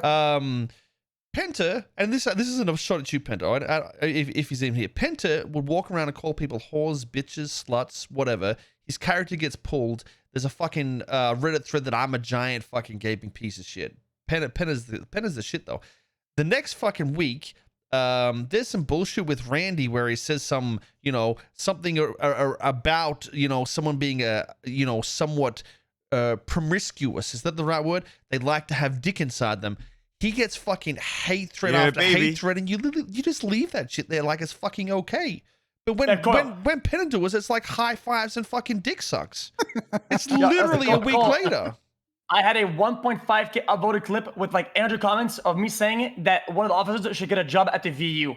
Penta, and this isn't a shot at you, Penta. If he's in here, Penta would walk around and call people whores, bitches, sluts, whatever. His character gets pulled. There's a fucking Reddit thread that I'm a giant fucking gaping piece of shit. Penta's the shit though. The next fucking week, there's some bullshit with Randy where he says something about someone being somewhat promiscuous. Is that the right word? They like to have dick inside them. He gets fucking hate thread after hate thread, and you just leave that shit there like it's fucking okay. But when Penta does, it's like high fives and fucking dick sucks. It's literally a week later. I had a 1.5K upvoted clip with like 800 comments of me saying that one of the officers should get a job at the VU.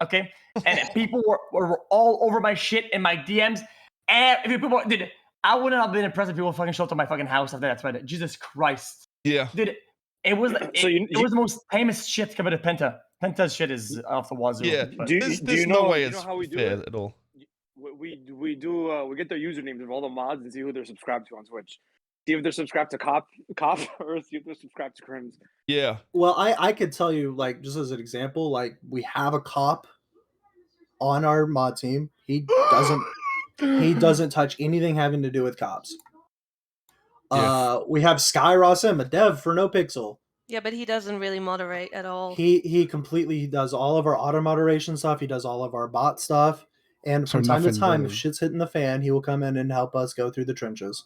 Okay, and people were all over my shit in my DMs. And people did. I wouldn't have been impressed if people fucking showed up to my fucking house after that thread. Jesus Christ. Yeah. Dude, it was it was the most famous shit compared to Penta. Penta's shit is off the wazoo. Yeah, but- there's no way it's how we do fair it? at all. We get their usernames of all the mods and see who they're subscribed to on Twitch. See if they're subscribed to cop or see if they're subscribed to crims. Yeah. Well, I could tell you, like, just as an example, like we have a cop on our mod team. He doesn't touch anything having to do with cops. We have Sky Rossum, a dev for Nopixel. Yeah, but he doesn't really moderate at all. He completely does all of our auto moderation stuff. He does all of our bot stuff. And So from time to nothing time, really. if shit's hitting the fan, he will come in and help us go through the trenches.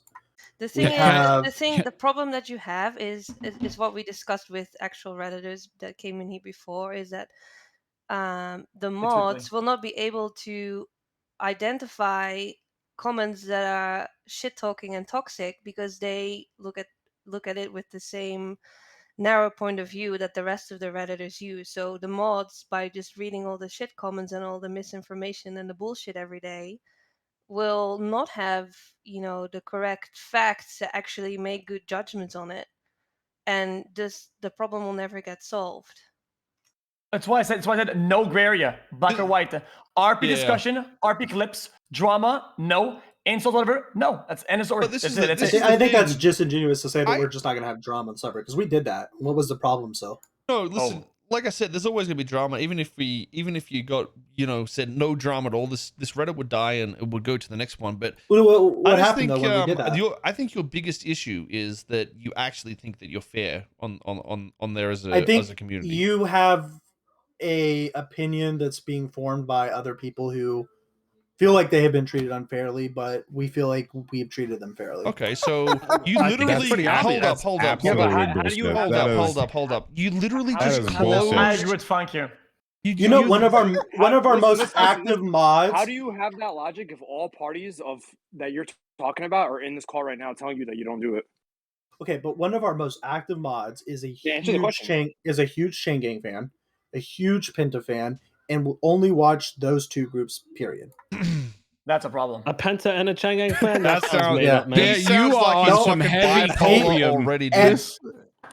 The thing have- the problem that you have is what we discussed with actual Redditors that came in here before, is that the mods will not be able to identify comments that are shit talking and toxic because they look at it with the same narrow point of view that the rest of the Redditors use. So the mods, by just reading all the shit comments and all the misinformation and the bullshit every day, will not have the correct facts to actually make good judgments on it, and the problem will never get solved. That's why I said no gray area, black or white. RP Yeah. discussion, RP clips, drama, no. Insult, whatever, no. That's end of story. But this That's is it. the- That's this it. is I think that's thing. disingenuous to say that we're just not going to have drama and separate because we did that. What was the problem? So No, listen. Like I said, there's always gonna be drama. Even if you got said no drama at all, this Reddit would die and it would go to the next one. But what I just happened though when we did that? I think your biggest issue is that you actually think that you're fair on there as I think a community. you have a opinion that's being formed by other people who feel like they have been treated unfairly, but we feel like we've treated them fairly. Okay, so you I think that's literally pretty obvious. hold up. Yeah, but Hold how do you up. You literally That just is closed. I agree with Funk here. You know, one of our most active mods. How do you have that logic if all parties of that you're talking about are in this call right now telling you that you don't do it? Okay, but one of our most active mods is a Yeah, answer the question. huge Chain Gang fan, a huge Penta fan, and will only watch those two groups. Period. That's a problem. A Penta and a Chang'an fan? That That sounds sounds- made up, man. Yeah, you are on some heavy copium. already, And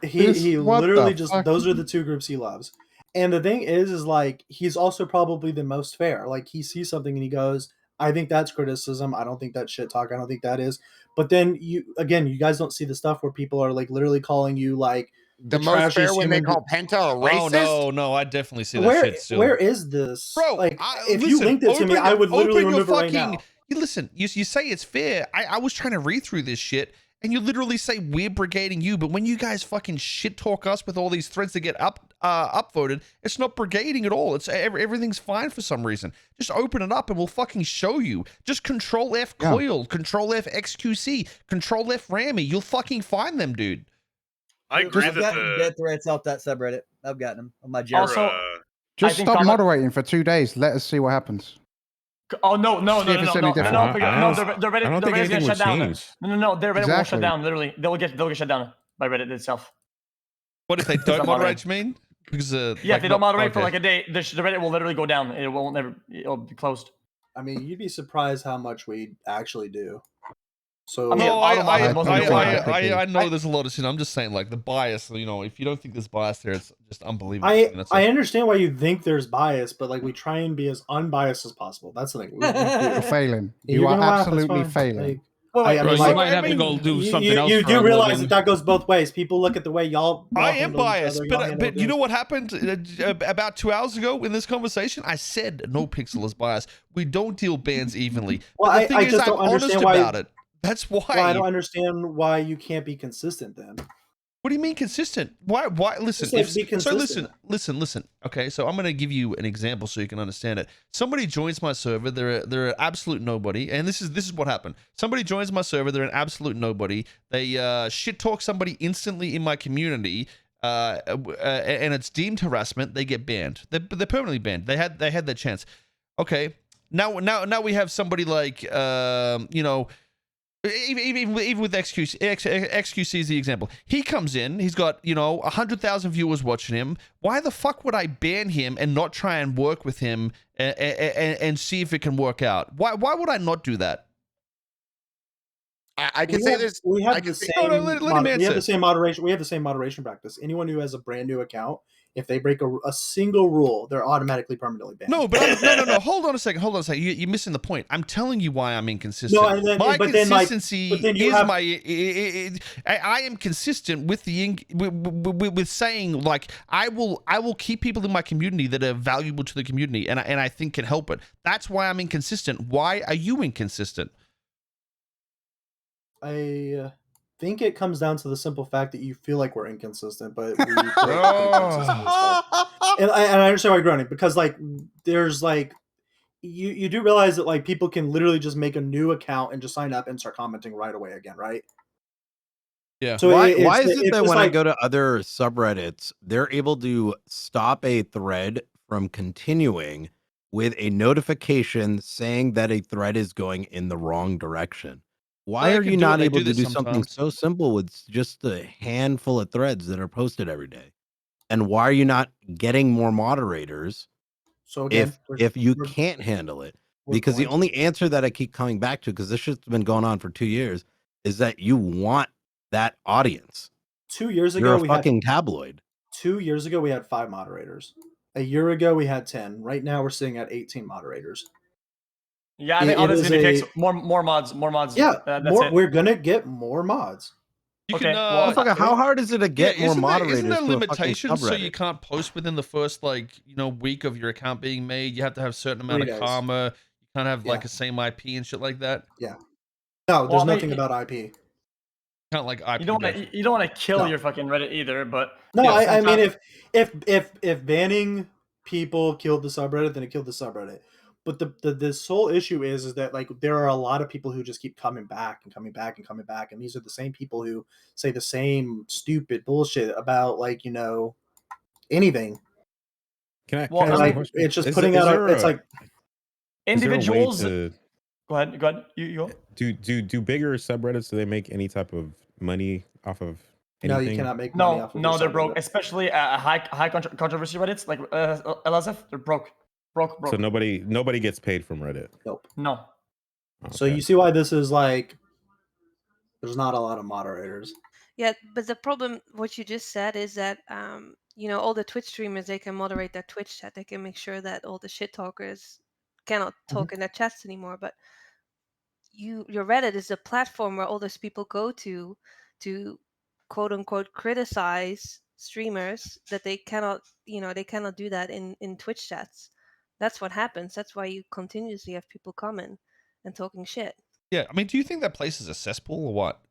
dude. he what literally the just fuck? those are the two groups he loves. And the thing is like he's also probably the most fair. Like he sees something and he goes, I think that's criticism. I don't think that's shit talk. I don't think that is. But then you guys don't see the stuff where people are like literally calling you like The most fair when they call Penta a racist. Oh no, I definitely see that shit still. Where is this, bro? Like, if you linked it to me, I would literally remove it right now. You listen. You say it's fair. I was trying to read through this shit, and you literally say we're brigading you, but when you guys fucking shit talk us with all these threads that get upvoted, it's not brigading at all. It's everything's fine for some reason. Just open it up and we'll fucking show you. Just Control F Koil, Control F XQC, Control F Rammy. You'll fucking find them, dude. I agree. I've gotten death threats off that subreddit. I've gotten them on my job. Also, Just stop moderating for 2 days. Let us see what happens. Oh no! See if it's any different. The Reddit is gonna shut down. No, their Reddit won't shut down. Literally, they'll get shut down by Reddit itself. What if they don't moderate? You mean? Because if they don't moderate for like a day, the Reddit will literally go down. It'll be closed. I mean, you'd be surprised how much we actually do. So I know there's a lot of sin. I'm just saying, like the bias. You know, if you don't think there's bias there, it's just unbelievable. I understand why you think there's bias, but like we try and be as unbiased as possible. That's the thing. You're failing. You are absolutely failing. You might have to go do something else. You do realize that goes both ways. People look at the way y'all. I am biased, but you know what happened about 2 hours ago in this conversation? I said Nopixel is biased. We don't deal bans evenly. Well, but the thing I is, just I'm don't honest understand why. about it. That's why. Well, I don't understand why you can't be consistent then. What do you mean consistent? Why? Listen, Just, like, be consistent. listen. Okay, so I'm gonna give you an example so you can understand it. Somebody joins my server. They're an absolute nobody, and this is what happened. Somebody joins my server. They're an absolute nobody. They shit talk somebody instantly in my community, and it's deemed harassment. They get banned. They're permanently banned. They had their chance. Okay, now we have somebody like you know. Even with XQC is the example. He comes in, he's got, 100,000 viewers watching him. Why the fuck would I ban him and not try and work with him and see if it can work out? Why would I not do that? I can say this. We have the same. Let him answer. We have the same moderation. We have the same moderation practice. Anyone who has a brand new account, if they break a single rule, they're automatically permanently banned. No, but no. Hold on a second. You're missing the point. I'm telling you why I'm inconsistent. No, my consistency is I am consistent with with saying like I will keep people in my community that are valuable to the community and I think can help it. That's why I'm inconsistent. Why are you inconsistent? I think it comes down to the simple fact that you feel like we're inconsistent, but we feel like we're inconsistent as well. And I understand why you're grunting because like there's like you do realize that like people can literally just make a new account and just sign up and start commenting right away again, right? Yeah. So why is it that when I go to other subreddits, they're able to stop a thread from continuing with a notification saying that a thread is going in the wrong direction? Why are you not able to do something so simple with just a handful of threads that are posted every day? And why are you not getting more moderators so again, if you can't handle it? Because the only answer that I keep coming back to, because this shit's been going on for 2 years, is that you want that audience. 2 years ago, You're a we fucking had, tabloid. 2 years ago, we had 5 moderators. A year ago, we had 10. Right now, we're sitting at 18 moderators. Yeah, I think honestly, it takes more mods. Yeah, that's it. We're gonna get more mods. You Okay, can, how hard is it to get more moderators? Isn't there to a fucking limitations so subreddit? you can't post within the first week of your account being made? You have to have a certain amount 3 of days. karma. You can't have like a same IP and shit like that. Yeah. No, there's nothing about IP. Can't like IP. You don't want to kill your fucking Reddit either, but no, I mean if banning people killed the subreddit, then it killed the subreddit. But the sole issue is that like there are a lot of people who just keep coming back and coming back and coming back, and these are the same people who say the same stupid bullshit about like anything. Well, can I ask like a question? it's just Is putting there- out. is there It's a- like is there a way individuals. to- Go ahead. You go. do bigger subreddits, do they make any type of money off of no, anything? you cannot make money off of No, your they're broke. subreddit. Especially high controversy Reddits like LSF. They're broke. So nobody gets paid from Reddit. Nope. No. So you see why this is like there's not a lot of moderators. Yeah, but the problem, what you just said, is that all the Twitch streamers, they can moderate their Twitch chat. They can make sure that all the shit talkers cannot talk in their chats anymore. But your Reddit is a platform where all those people go to quote unquote criticize streamers that they cannot do that in Twitch chats. That's what happens. That's why you continuously have people coming and talking shit. Yeah, I mean, do you think that place is a cesspool or what?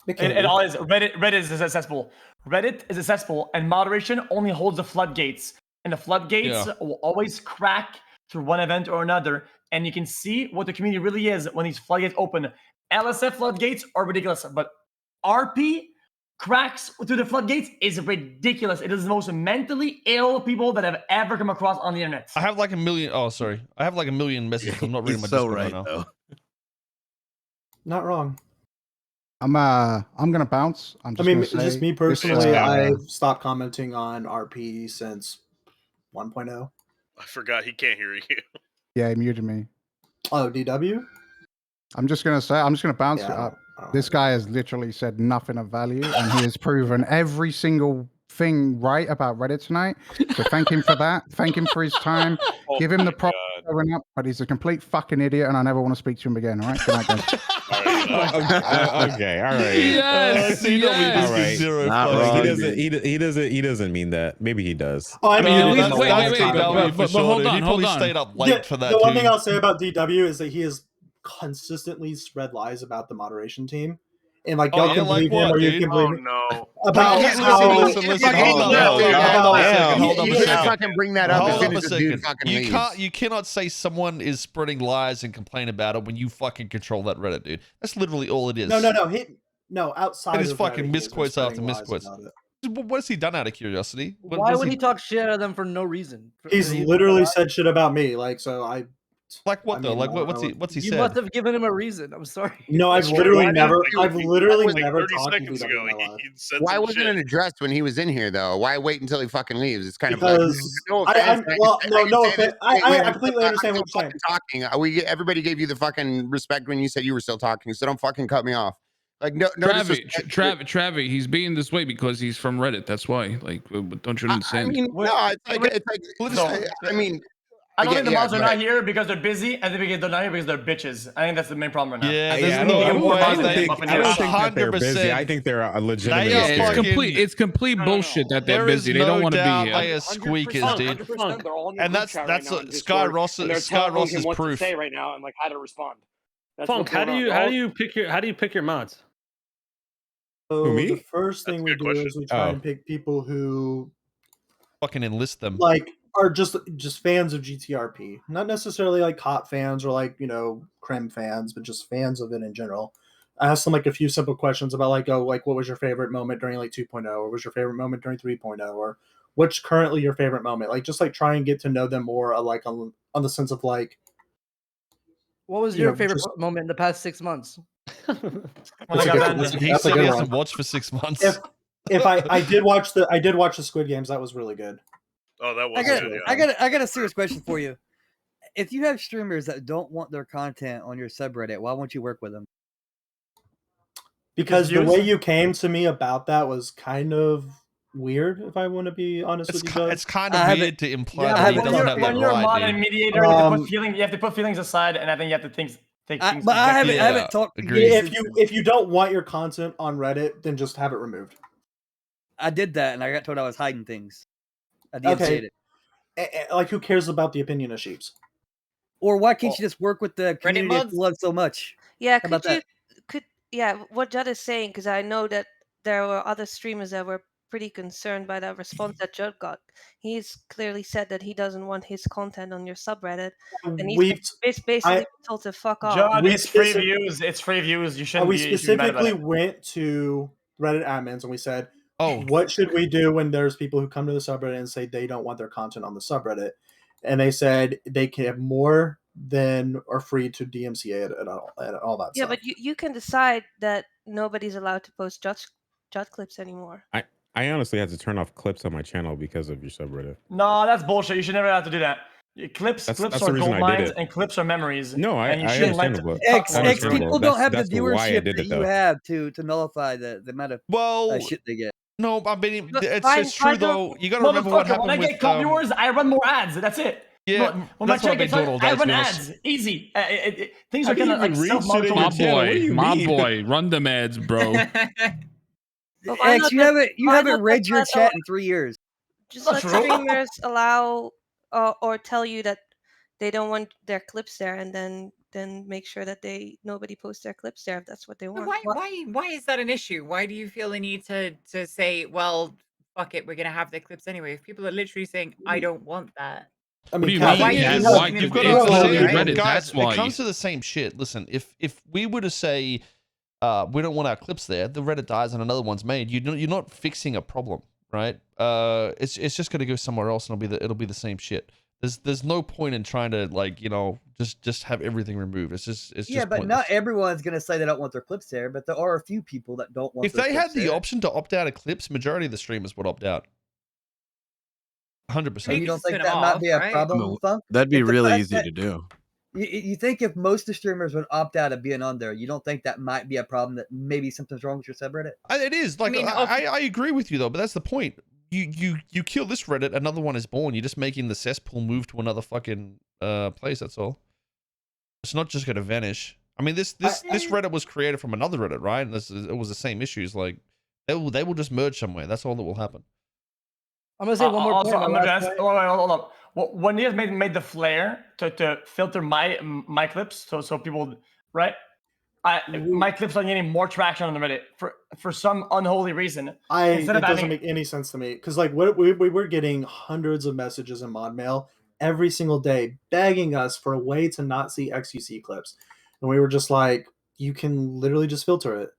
It all is. Reddit is a cesspool. Reddit is a cesspool, and moderation only holds the floodgates. And the floodgates will always crack through one event or another. And you can see what the community really is when these floodgates open. LSF floodgates are ridiculous, but RP cracks through the floodgates is ridiculous. It is the most mentally ill people that I've ever come across on the internet. I have like a million. Oh, sorry. I have like a million messages. I'm not reading my He's so Discord right now. though. Not wrong. I'm gonna bounce. I'm just gonna say, just me this, personally, I've stopped commenting on RP since 1.0. I forgot he can't hear you. Yeah, he muted me. Oh, DW? I'm just gonna bounce Yeah, it up. This guy has literally said nothing of value, and he has proven every single thing right about Reddit tonight. So thank him for that. Thank him for his time. Give him the props showing up, but he's a complete fucking idiot, and I never want to speak to him again. All right, good night, guys. Okay, all right. Yes, All right. Zero Not fucks. wrong. He doesn't mean that. Maybe he does. Oh, I mean, No, at that's, least that's wait, DW for but sure, hold dude. on, He probably hold on. stayed up late for that the one too. thing I'll say about DW is that he has consistently spread lies about the moderation team. And like y'all can believe him or you can believe me. No. About how Listen. Hold on a You second. can't fucking bring that up as Hold soon up a as the dude second. fucking You leaves. you cannot say someone is spreading lies and complain about it when you fucking control that Reddit, dude. That's literally all it is. No, outside It is of fucking Reddit, he has been misquotes after spreading lies misquotes. about it. What has he done out of curiosity? Why would he talk shit out of them for no reason? He's literally said shit about me, like so. Like what though? Like what's he You said? must have given him a reason. I'm sorry. No, I've literally never talked to ago. He said Why some wasn't shit. it addressed when he was in here though? Why wait until he fucking leaves? It's kind Because of like no offense. I completely understand what you're saying. Talking, everybody gave you the fucking respect when you said you were still talking, so don't fucking cut me off. Like no Travi, he's being this way because he's from Reddit. That's why. Like, don't you understand? I mean, no, I mean. I don't think the mods are not here because they're busy, and because they're not here because they're bitches. I think that's the main problem right now. Yeah, I don't think that they're busy. I think they're a legitimate. It's complete bullshit that they're busy. They don't want to be here. They are squeakers, dude. And that's Sky Ross is proof. Say right now and like how to respond. Funk, how do you pick your mods? So Who, me? the first thing we do is we try and pick people who fucking enlist them. Like are just fans of GTRP. Not necessarily like cop fans or like, Creme fans, but just fans of it in general. I asked them like a few simple questions about like what was your favorite moment during like 2.0 or what was your favorite moment during 3.0 or what's currently your favorite moment? Like just like try and get to know them more like on the sense of like what was your favorite moment in the past 6 months? He said he hasn't watched for 6 months. If I did watch the Squid Games, that was really good. Oh, that was good. Yeah. I got a serious question for you. If you have streamers that don't want their content on your subreddit, why won't you work with them? Because the way you came to me about that was kind of weird, if I want to be honest with you guys. It's kind of weird to imply that he doesn't have that when you're a mod right, and dude. mediator, you have to put feelings aside, and I think you have to take things. But I haven't talked. If you don't want your content on Reddit, then just have it removed. I did that, and I got told I was hiding things. I didn't say it. Like, who cares about the opinion of sheeps? Or why can't you just work with the community that you love so much? Yeah, How about what Judd is saying, because I know that there were other streamers that were pretty concerned by that response that Judd got. He's clearly said that he doesn't want his content on your subreddit, and he's basically told to fuck off. Judd, it's free views. It's free views. You shouldn't. We You shouldn't be mad about specifically it. went to Reddit admins and we said, Oh, what should we do when there's people who come to the subreddit and say they don't want their content on the subreddit, and they said they can have more than are free to DMCA it and all that Yeah, stuff. but you can decide that nobody's allowed to post judge clips anymore. I honestly had to turn off clips on my channel because of your subreddit. No, that's bullshit. You should never have to do that. Clips That's are the reason gold I did mines it. and clips are memories. No, and you I shouldn't let understand, but X understandable. people don't have the That's why I viewership did that it, you though. have to nullify the amount of well shit they get. No, I mean Look, it's true though. You got to remember what happened when I with. get viewers, I run more ads. That's it. Yeah, when my that's what I've channel been gets doing hot, all day, I to run be honest. ads. Easy. Things How are do you kind of even like read shit in your channel? What do you my mean? boy, run them ads, bro. But why X, not you let- haven't why read not let your that chat in 3 years. Just That's let true. streamers allow or tell you that they don't want their clips there, and then make sure that nobody posts their clips there if that's what they But want. why is that an issue? Why do you feel the need to say, well, fuck it, we're gonna have the clips anyway? If people are literally saying, I don't want that. I What do mean, you Kathy, mean? you Why? have- You've got to you have all the understand, ability. guys. That's why. It comes to the same shit. Listen, if we were to say we don't want our clips there, the Reddit dies and another one's made. You're not fixing a problem, right? It's just going to go somewhere else and it'll be the same shit. There's no point in trying to just have everything removed. It's just Yeah, but pointless. not everyone's gonna say they don't want their clips there, but there are a few people that don't want. If their they clips had the there. option to opt out of clips, majority of the streamers would opt out. 100%. So you don't just think turn that it might off, be a right? problem, Funk? That'd be If the really fact easy that- to do. You think if most of the streamers would opt out of being on there, you don't think that might be a problem, that maybe something's wrong with your subreddit? It is. Like, mean, I agree with you though, but that's the point. You kill this Reddit, another one is born. You're just making the cesspool move to another fucking place. That's all. It's not just gonna vanish. I mean, this Reddit was created from another Reddit, right? And it was the same issues. Like, they will just merge somewhere. That's all that will happen. I'm gonna say one more Also, point. I'm my gonna last ask. point. Hold up. When you guys made the flare to filter my clips, so people, right? My clips are getting more traction on the Reddit for some unholy reason. It doesn't make any sense to me, because like what we were getting hundreds of messages in mod mail every single day begging us for a way to not see XUC clips, and we were just like, you can literally just filter it.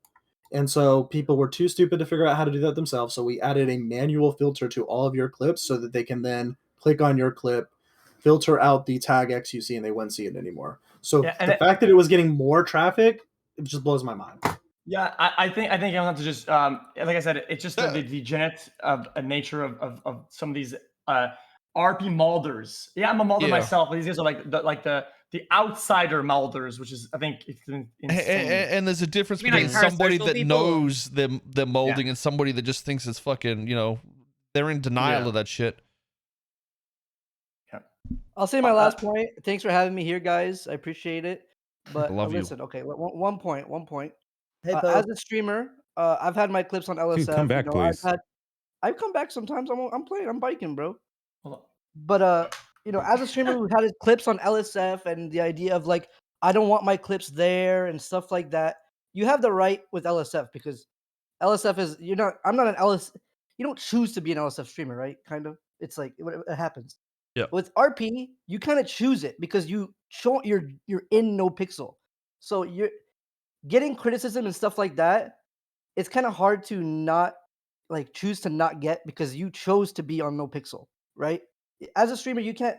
And so people were too stupid to figure out how to do that themselves, so we added a manual filter to all of your clips so that they can then click on your clip, filter out the tag XUC, and they wouldn't see it anymore. So the fact that it was getting more traffic, it just blows my mind. Yeah, I think I'm going to have to just like I said, it's just the degenerate nature of some of these RP molders. Yeah, I'm a molder myself, but these guys are like the outsider molders, which is, I think, it's insane. And there's a difference You mean between like somebody parasocial that people? knows they're molding and somebody that just thinks it's fucking, they're in denial of that shit. I'll say my last point. Thanks for having me here, guys. I appreciate it. But love you. listen, okay, one point. Hey, As a streamer, I've had my clips on LSF. Dude, come back, please. I've come back sometimes. I'm playing. I'm biking, bro. But as a streamer who had his clips on LSF, and the idea of like, I don't want my clips there and stuff like that. You have the right with LSF, because LSF is I'm not an LS. You don't choose to be an LSF streamer, right? Kind of. It's like it happens. Yeah. With RP, you kind of choose it because you're in Nopixel, so you're getting criticism and stuff like that. It's kind of hard to not choose to not get, because you chose to be on Nopixel, right? As a streamer, you can't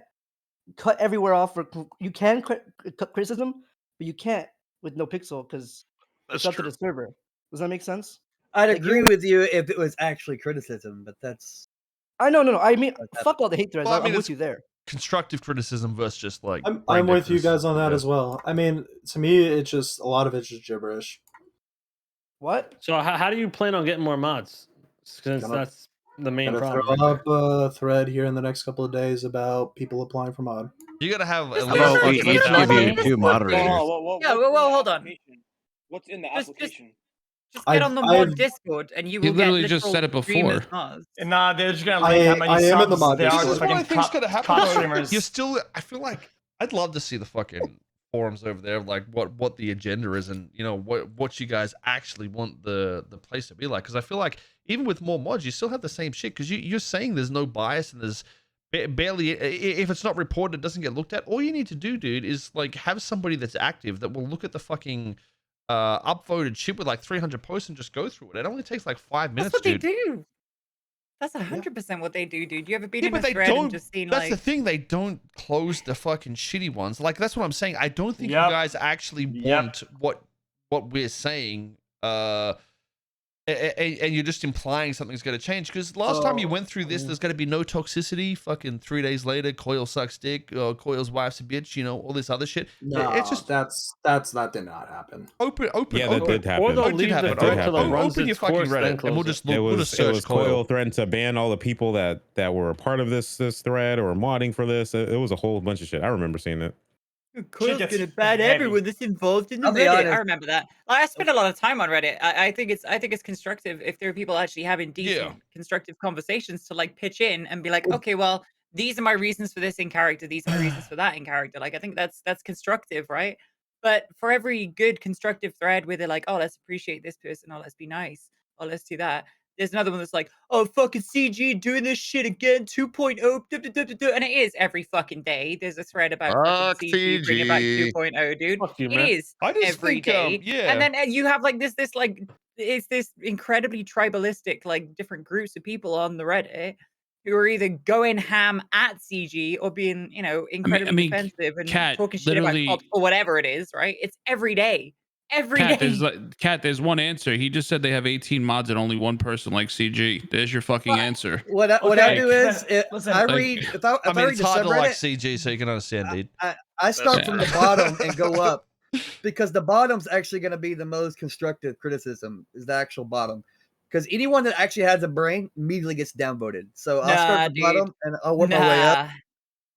cut everywhere off. You can cut criticism, but you can't with Nopixel because it's up to the server. Does that make sense? I'd agree with you if it was actually criticism, but that's. No. I mean, fuck all the hate threads. Well, I mean, I'm it's with you there. Constructive criticism versus just like. I'm with you guys on that as well. I mean, to me, it's just a lot of it's just gibberish. What? So how do you plan on getting more mods? Since that's the main problem. Throw up a thread here in the next couple of days about people applying for mod. You gotta have at How about we least. each give you 2 moderators? Yeah, well, hold on. What's in the Just application? get on the mod Discord, and you will literally get just said it before. Nah, they're just gonna link how many am in the subs mod they are. Discord. Just What I fucking think's top, gonna happen. top though, streamers. You're still. I feel like I'd love to see the fucking forums over there, like what the agenda is, and what you guys actually want the place to be like. Because I feel like even with more mods, you still have the same shit. Because you're saying there's no bias and there's barely, if it's not reported, it doesn't get looked at. All you need to do, dude, is like have somebody that's active that will look at the fucking upvoted shit with like 300 posts and just go through it. It only takes like 5 minutes. That's what dude. they do. That's 100% what they do, dude. You ever been Yeah, in but a they thread and don't. just seen That's like the thing. They don't close the fucking shitty ones. Like that's what I'm saying. I don't think you guys actually want what we're saying. And you're just implying something's going to change because last time you went through this, there's going to be no toxicity. Fucking 3 days later, Koil sucks dick. Koil's wife's a bitch. You know all this other shit. No, It's just that did not happen. open. Yeah, that did happen. Or they'll It did leave the happen. thread till it Open runs your its fucking course, then Reddit, and we'll close just it. we'll just search Koil Koil. threatened to ban all the people that were a part of this thread or modding for this. It was a whole bunch of shit. I remember seeing it. Coil's gets gonna ban heavy. everyone that's involved in the I'll be Reddit. I honest. remember that. I spend a lot of time on Reddit. I think it's constructive if there are people actually having decent, constructive conversations to like pitch in and be like, okay, well, these are my reasons for this in character. These are my reasons for that in character. Like, I think that's constructive, right? But for every good constructive thread where they're like, oh, let's appreciate this person, oh, let's be nice, oh, let's do that. There's another one that's like, oh, fucking CG doing this shit again, 2.0, and it is every fucking day. There's a thread about fucking CG bringing back 2.0, dude. Fuck you, It man. is I just every think, day. yeah. And then you have like this like it's this incredibly tribalistic like different groups of people on the Reddit who are either going ham at CG or being, you know, incredibly defensive and Cat, talking shit about literally- cops or whatever it is, right? It's every day. Every day. There's one answer. He just said they have 18 mods and only one person likes CG. There's your fucking answer. What I do is I Like, read if I I mean, read it's the hard to like subreddit, CG, so you can understand, dude. I start from the bottom and go up because the bottom's actually going to be the most constructive criticism is the actual bottom. Because anyone that actually has a brain immediately gets downvoted. So I'll start at the bottom and I'll work my way up.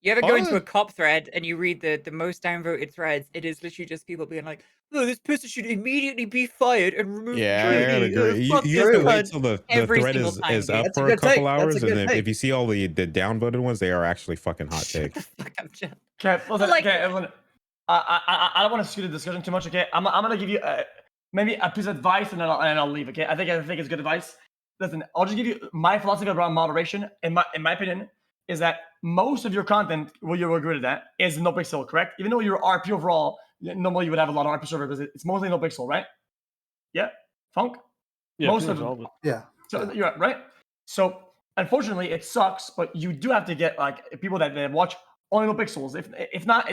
You ever go into a cop thread and you read the most downvoted threads? It is literally just people being like, "Oh, this person should immediately be fired and removed Yeah, from I community. gotta agree. Fuck You this have to wait cunt." till the Every thread single is time, up dude. That's a for a good take. couple That's a hours, good and then take. if you see all the downvoted ones, they are actually fucking hot takes. Okay, listen, okay, everyone. I don't want to skew the discussion too much. Okay, I'm gonna give you maybe a piece of advice and then I'll leave. Okay, I think it's good advice. Listen, I'll just give you my philosophy around moderation. In my opinion, is that most of your content, well, you're good at that, is Nopixel, correct? Even though your RP overall, normally you would have a lot of RP servers, it's mostly Nopixel, right? Yeah, Funk. Yeah, most pretty of much them. all of it. Yeah. So you're right. So unfortunately, it sucks, but you do have to get like people that watch only Nopixels. If not,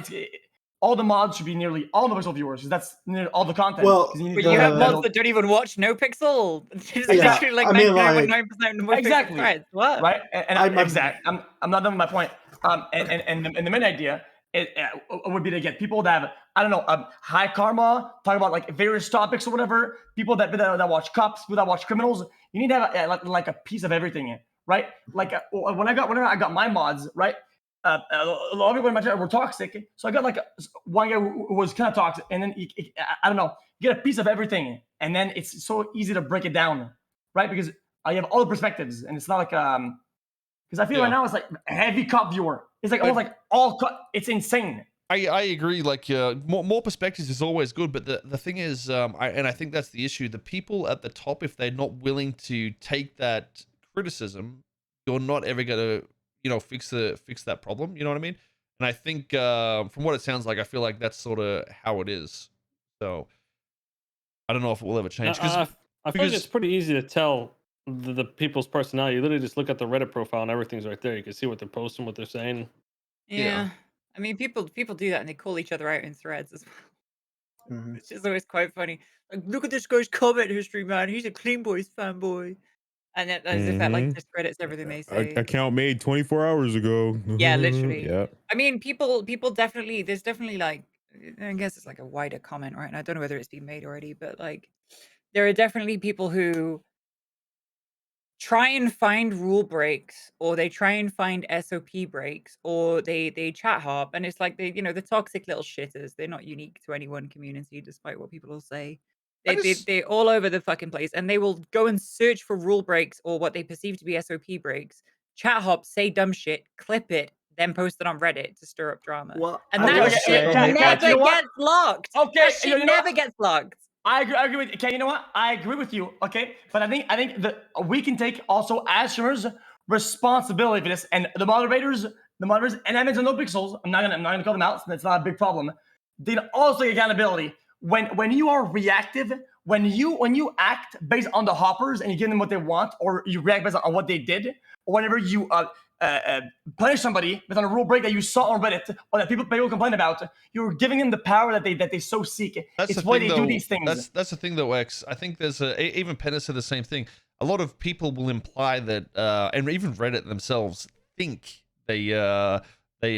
all the mods should be nearly all Nopixel viewers because that's nearly all the content. Well, 'cause need But to you have build- mods that don't even watch Nopixel. It's Yeah, literally like I mean, like- 99.9% of Nopixel Exactly. threads. What? Right? And I'm not done with my point. And the main idea would be to get people that have, I don't know, high karma, talk about like various topics or whatever. People that watch cops, people that watch criminals. You need to have like a piece of everything, right? Like whenever I got my mods, right? A lot of people in my chat were toxic, so I got like one guy who was kind of toxic, and then I don't know, get a piece of everything, and then it's so easy to break it down, right? Because I have all the perspectives, and it's not like because I feel right now it's like a heavy cop viewer. It's like almost like all cut. It's insane. I agree. Like more perspectives is always good, but the thing is, I think that's the issue. The people at the top, if they're not willing to take that criticism, you're not ever gonna fix that problem. You know what I mean? And I think from what it sounds like, I feel like that's sort of how it is. So I don't know if it will ever change. I feel like it's pretty easy to tell the people's personality. You literally just look at the Reddit profile and everything's right there. You can see what they're posting, what they're saying. Yeah. I mean, people do that and they call each other out in threads as well. Mhm. It's just always quite funny. Like, look at this guy's comment history, man. He's a Clean Boys fanboy. And that, as if that like Mhm. discredits everything they say. Account made 24 hours ago. Yeah, literally. Yep. I mean, people definitely, there's definitely like, I guess it's like a wider comment, right? And I don't know whether it's been made already, but like, there are definitely people who try and find rule breaks, or they try and find SOP breaks, or they chat hop, and it's like the toxic little shitters. They're not unique to any one community, despite what people will say. They're all over the fucking place, and they will go and search for rule breaks or what they perceive to be SOP breaks. Chat hop, say dumb shit, clip it, then post it on Reddit to stir up drama. Well, and I that will shit say- never you know what? gets locked. Okay, That shit you know never what? gets locked. I agree with you. Okay, you know what? I agree with you. Okay, but I think that we can take also as streamers responsibility for this, and the moderators, and admins and Nopixels. I'm not gonna call them out. So that's not a big problem. They also take accountability when you are reactive, when you act based on the hoppers and you give them what they want, or you react based on what they did, or whenever you punish somebody based on a rule break that you saw on Reddit or that people complain about, you're giving them the power that they so seek. That's It's the why thing, they though. do these things. That's the thing, though, X. I think there's even Pennis said the same thing. A lot of people will imply that, and even Reddit themselves think they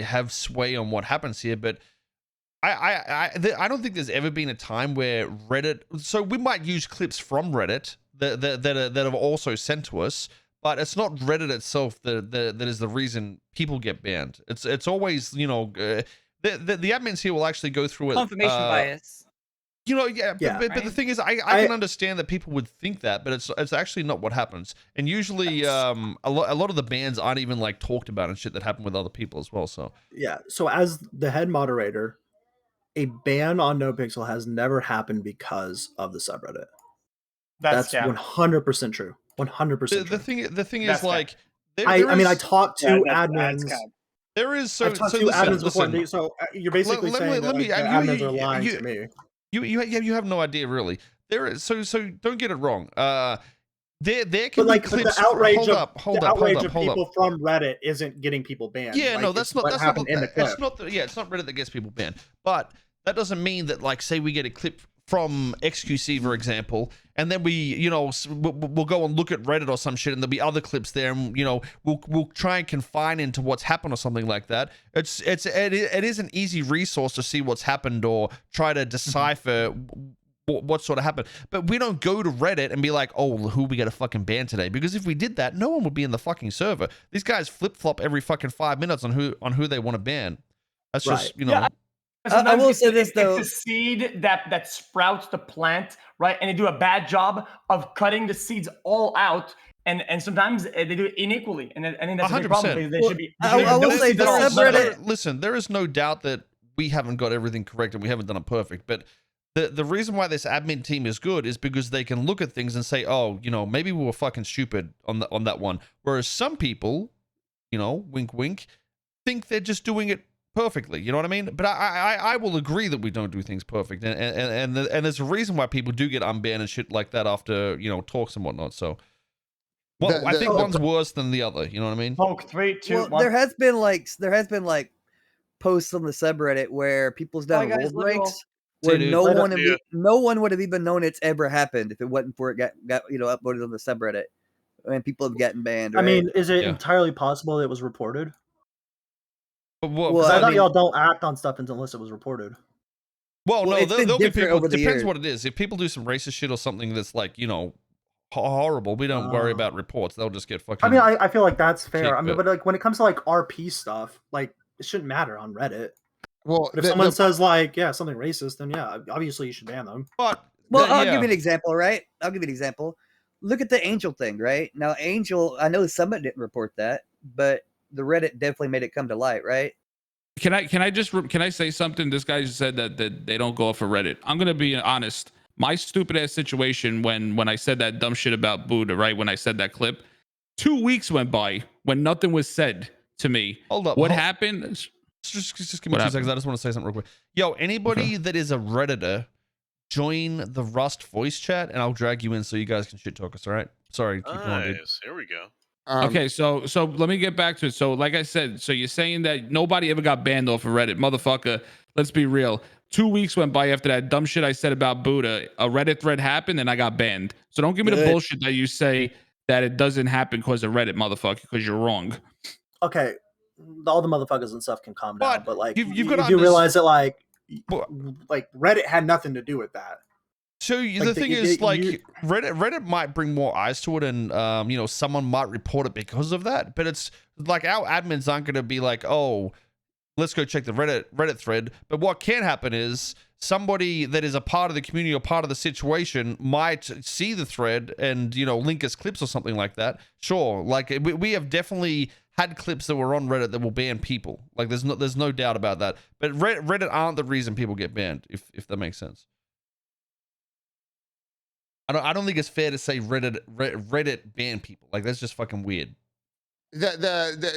have sway on what happens here, but I don't think there's ever been a time where Reddit. So we might use clips from Reddit that have also sent to us, but it's not Reddit itself that is the reason people get banned. It's always the admins here will actually go through it. Confirmation bias. But the thing is, I can understand that people would think that, but it's actually not what happens. And usually, a lot of the bans aren't even like talked about and shit that happen with other people as well. So Yeah. So as the head moderator, a ban on NoPixel has never happened because of the subreddit. That's 100% true. 100% true. The thing is, like, I talked to admins. There is I've talked to admins before. So you're basically saying that the admins are lying to me. You have no idea, really. There is so don't get it wrong. There can but be clips. The outrage hold up, people from Reddit isn't getting people banned. Yeah, no, that's not. What happened in the clip. It's not. It's not Reddit that gets people banned. But that doesn't mean that, like, say we get a clip from XQC, for example, and then we'll go and look at Reddit or some shit, and there'll be other clips there, and we'll try and confine into what's happened or something like that. It is an easy resource to see what's happened or try to decipher what sort of happened. But we don't go to Reddit and be like, oh, who we got to fucking ban today? Because if we did that, no one would be in the fucking server. These guys flip flop every fucking 5 minutes on who they want to ban. That's just Yeah. I will say this, though. It's the seed that sprouts the plant, right? And they do a bad job of cutting the seeds all out. And sometimes they do it inequally. And I think that's a big problem. 100%. They should be. I will say the subreddit. Listen, there is no doubt that we haven't got everything correct and we haven't done it perfect. But the reason why this admin team is good is because they can look at things and say, oh, maybe we were fucking stupid on that one. Whereas some people, wink, wink, think they're just doing it perfectly. You know what I mean? But I will agree that we don't do things perfect, and there's a reason why people do get unbanned and shit like that after talks and whatnot. So, I think one's worse than the other. You know what I mean? Poke 3, 2, Well, 1. there has been like posts on the subreddit where people's done rule breaks where no one would have even known it's ever happened if it wasn't for it got uploaded on the subreddit. I mean, people have gotten banned. Right? I mean, is it entirely possible it was reported? Well, I thought y'all don't act on stuff unless it was reported. Well, no, there'll be people. over the Depends years. what it is. If people do some racist shit or something that's like horrible, we don't worry about reports. They'll just get fucking. I mean, I feel like that's fair. kicked, I mean, but like when it comes to like RP stuff, like it shouldn't matter on Reddit. Well, but if someone says like, something racist, then obviously you should ban them. But I'll give you an example, right? I'll give you an example. Look at the Angel thing, right? Now, Angel, I know someone didn't report that, but the Reddit definitely made it come to light, right? Can I say something? This guy said that they don't go off of Reddit. I'm gonna be honest. My stupid ass situation when I said that dumb shit about Buddha, right? When I said that clip, 2 weeks went by when nothing was said to me. Hold up. What happened? Just give me 2 seconds. I just want to say something real quick. Yo, anybody that is a Redditor, join the Rust voice chat, and I'll drag you in so you guys can shit talk us. All right? Sorry. Keep going, dude. Here we go. Okay, so let me get back to it. So like I said, so you're saying that nobody ever got banned off of Reddit. Motherfucker, let's be real. 2 weeks went by after that dumb shit I said about Buddha. A Reddit thread happened and I got banned. So don't give me the bullshit that you say that it doesn't happen because of Reddit, motherfucker, because you're wrong. Okay, all the motherfuckers and stuff can calm down, but like you've you got to do realize that like Reddit had nothing to do with that. So the thing is, Reddit might bring more eyes to it, and someone might report it because of that. But it's like our admins aren't going to be like, oh, let's go check the Reddit thread. But what can happen is somebody that is a part of the community or part of the situation might see the thread and link us clips or something like that. Sure, like we have definitely had clips that were on Reddit that will ban people. Like there's no doubt about that. But Reddit aren't the reason people get banned, if that makes sense. I don't think it's fair to say Reddit ban people. Like that's just fucking weird.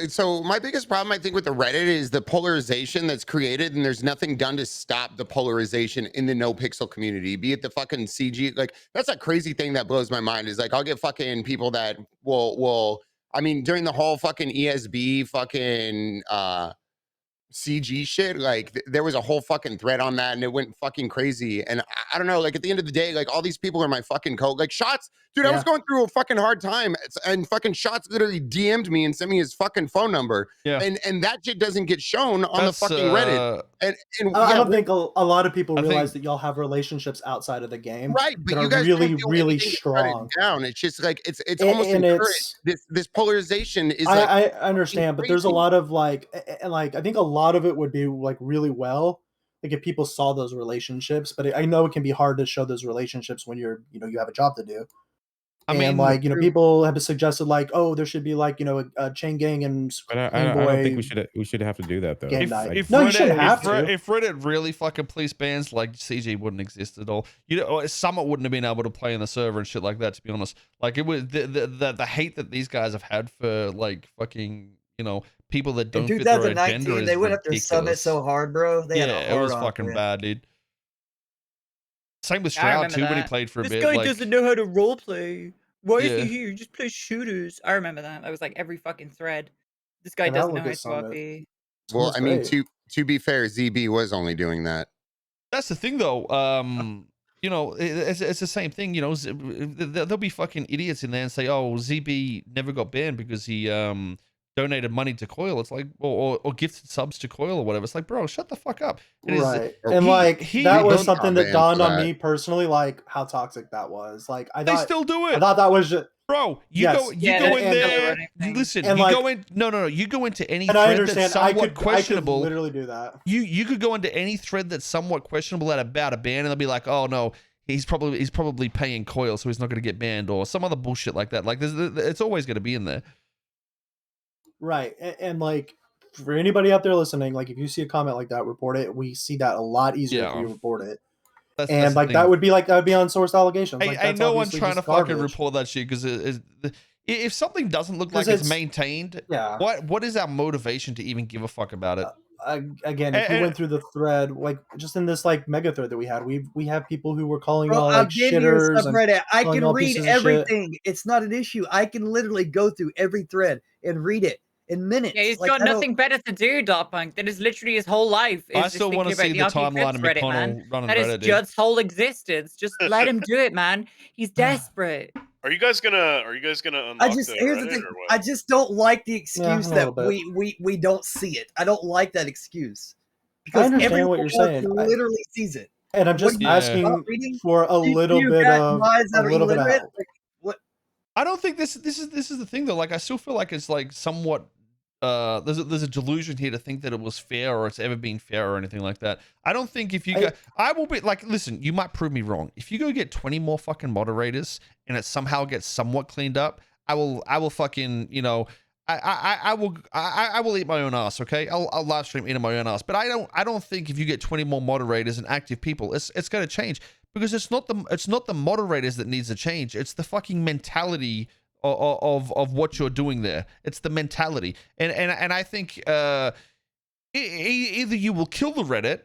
So my biggest problem, I think, with the Reddit is the polarization that's created, and there's nothing done to stop the polarization in the no pixel community. Be it the fucking CG, like that's a crazy thing that blows my mind. Is like I'll get fucking people that will. I mean, during the whole fucking ESB fucking CG shit, like there was a whole fucking thread on that and it went fucking crazy. And I don't know, like at the end of the day, like all these people are my fucking code. Like Shots, dude, I was going through a fucking hard time and fucking Shots literally DM'd me and sent me his fucking phone number. Yeah. And that shit doesn't get shown on the fucking Reddit. And I yeah, don't think a lot of people I think- realize that y'all have relationships outside of the game, right, but that you are guys really, don't feel really anything to shut it strong. down. It's just like it's And- almost and encouraged. This polarization is I understand, but there's a crazy. lot of like I think a lot of it would be like really well, like if people saw those relationships. But I know it can be hard to show those relationships when you have a job to do. I And mean, like people have suggested like, oh, there should be like a chain gang and But I Game don't think Boy we should have to do that though. game If, night. if No, you Reddit, shouldn't have to. If Reddit really fucking police bans, like CG wouldn't exist at all. You know, or Summit wouldn't have been able to play in the server and shit like that. To be honest, like it was the hate that these guys have had for like fucking people that In don't fit their 2019, agenda is they went after Summit ridiculous. so hard, bro. They had a Yeah, it hard was on fucking for him. bad, dude. Same with I Stroud remember too when he that. played for a This bit. guy Like, doesn't know how to roleplay. Why is Yeah. he here? Just play shooters. I remember that. That was like every fucking thread. This guy And I doesn't know look how at to Summit. RP. Well, That's I mean, great. to be fair, ZB was only doing that. that's the thing though. It's the same thing. There'll be fucking idiots in there and say, "Oh, ZB never got banned because he donated money to Koil." It's like, or gifted subs to Koil or whatever. It's like, bro, shut the fuck up. It is- Right. And like he- that he- was he- something that banned dawned for on that. me personally, like how toxic that was. Like I They thought still do I it, thought that was just bro. You Yes. go Yeah, in that's the there. running thing. Listen, And you like- go in. No. You go into any and I thread that's understand somewhat I could questionable. literally do that. You could go into any thread that's somewhat questionable about a ban, and they'll be like, "Oh no, he's probably paying Koil, so he's not going to get banned," or some other bullshit like that. Like, it's always going to be in there. Right. And like for anybody out there listening, like if you see a comment like that, report it. We see that a lot easier if Yeah. you report it. That's And the like thing. that would be unsourced allegations. Like, I that's know I'm obviously trying to just fucking garbage. report that shit because if something doesn't look 'Cause like it's it's- maintained, Yeah. what is our motivation to even give a fuck about it? Again, if you And- went through the thread, like just in this like mega thread that we had, we have people who were calling Bro, y'all I've like been to your shitters and subreddit. I calling can y'all read pieces of shit. everything. It's not an issue. I can literally go through every thread and read it in minutes. Yeah, he's Like, got I don't- nothing better to do, Darkpunk. That is literally his whole life. Is I just still want to thinking see about the RP timeline of Clips Reddit, man. McConnell running That is Reddit, dude. Judd's whole existence. Just let him do it, man. He's desperate. Are you guys gonna unlock I just the here's the Reddit thing. or what? I just don't like the Yeah, excuse a that little bit. we don't see it. I don't like that excuse I because understand what everyone you're else saying. literally sees it. And I'm What just do you- asking stop reading? for a Do little you bit got of minds that are help. illiterate? Like, what? I don't think this is the thing though. Like, I still feel like it's like somewhat there's a delusion here to think that it was fair or it's ever been fair or anything like that. I don't think if you go, I will be like, listen, you might prove me wrong. If you go get 20 more fucking moderators and it somehow gets somewhat cleaned up, I will fucking, I will eat my own ass. Okay, I'll live stream eating my own ass. But I don't think if you get 20 more moderators and active people, it's going to change, because it's not the moderators that needs to change. It's the fucking mentality of what you're doing there. It's the mentality, and I think either you will kill the Reddit,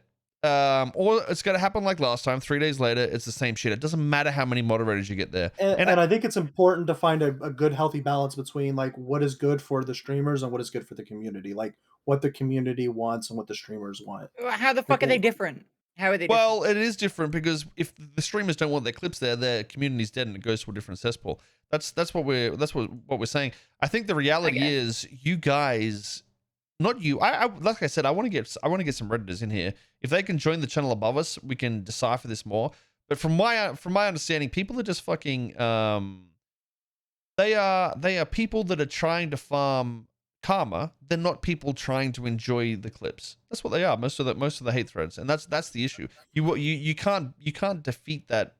or it's going to happen like last time. 3 days later, it's the same shit. It doesn't matter how many moderators you get there. And I think it's important to find a good, healthy balance between like what is good for the streamers and what is good for the community. Like what the community wants and what the streamers want. How the fuck are they different? How are they different? Well, it is different because if the streamers don't want their clips there, their community's dead and it goes to a different cesspool. That's what we're saying. I think the reality is you guys, not you. I like I said, I want to get some Redditors in here. If they can join the channel above us, we can decipher this more. But from my understanding, people are just fucking they are people that are trying to farm karma. They're not people trying to enjoy the clips. That's what they are. Most of the hate threads, and that's the issue. You can't defeat that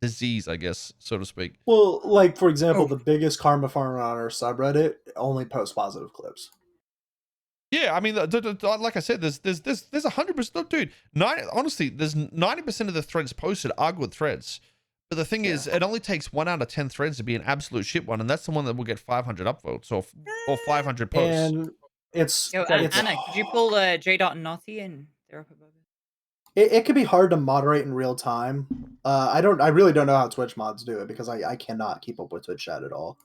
disease, I guess, so to speak. Well, like for example, the biggest karma farmer on our subreddit only posts positive clips. Yeah, I mean, like I said, there's 100%, dude. Honestly, there's 90% of the threads posted are good threads, But the thing is, it only takes 1 out of 10 threads to be an absolute shit one, and that's the one that will get 500 upvotes or 500 posts. And it's Yo, Anna, could you pull J. Naughty and they're up above it? it can be hard to moderate in real time. I really don't know how Twitch mods do it because I cannot keep up with Twitch chat at all.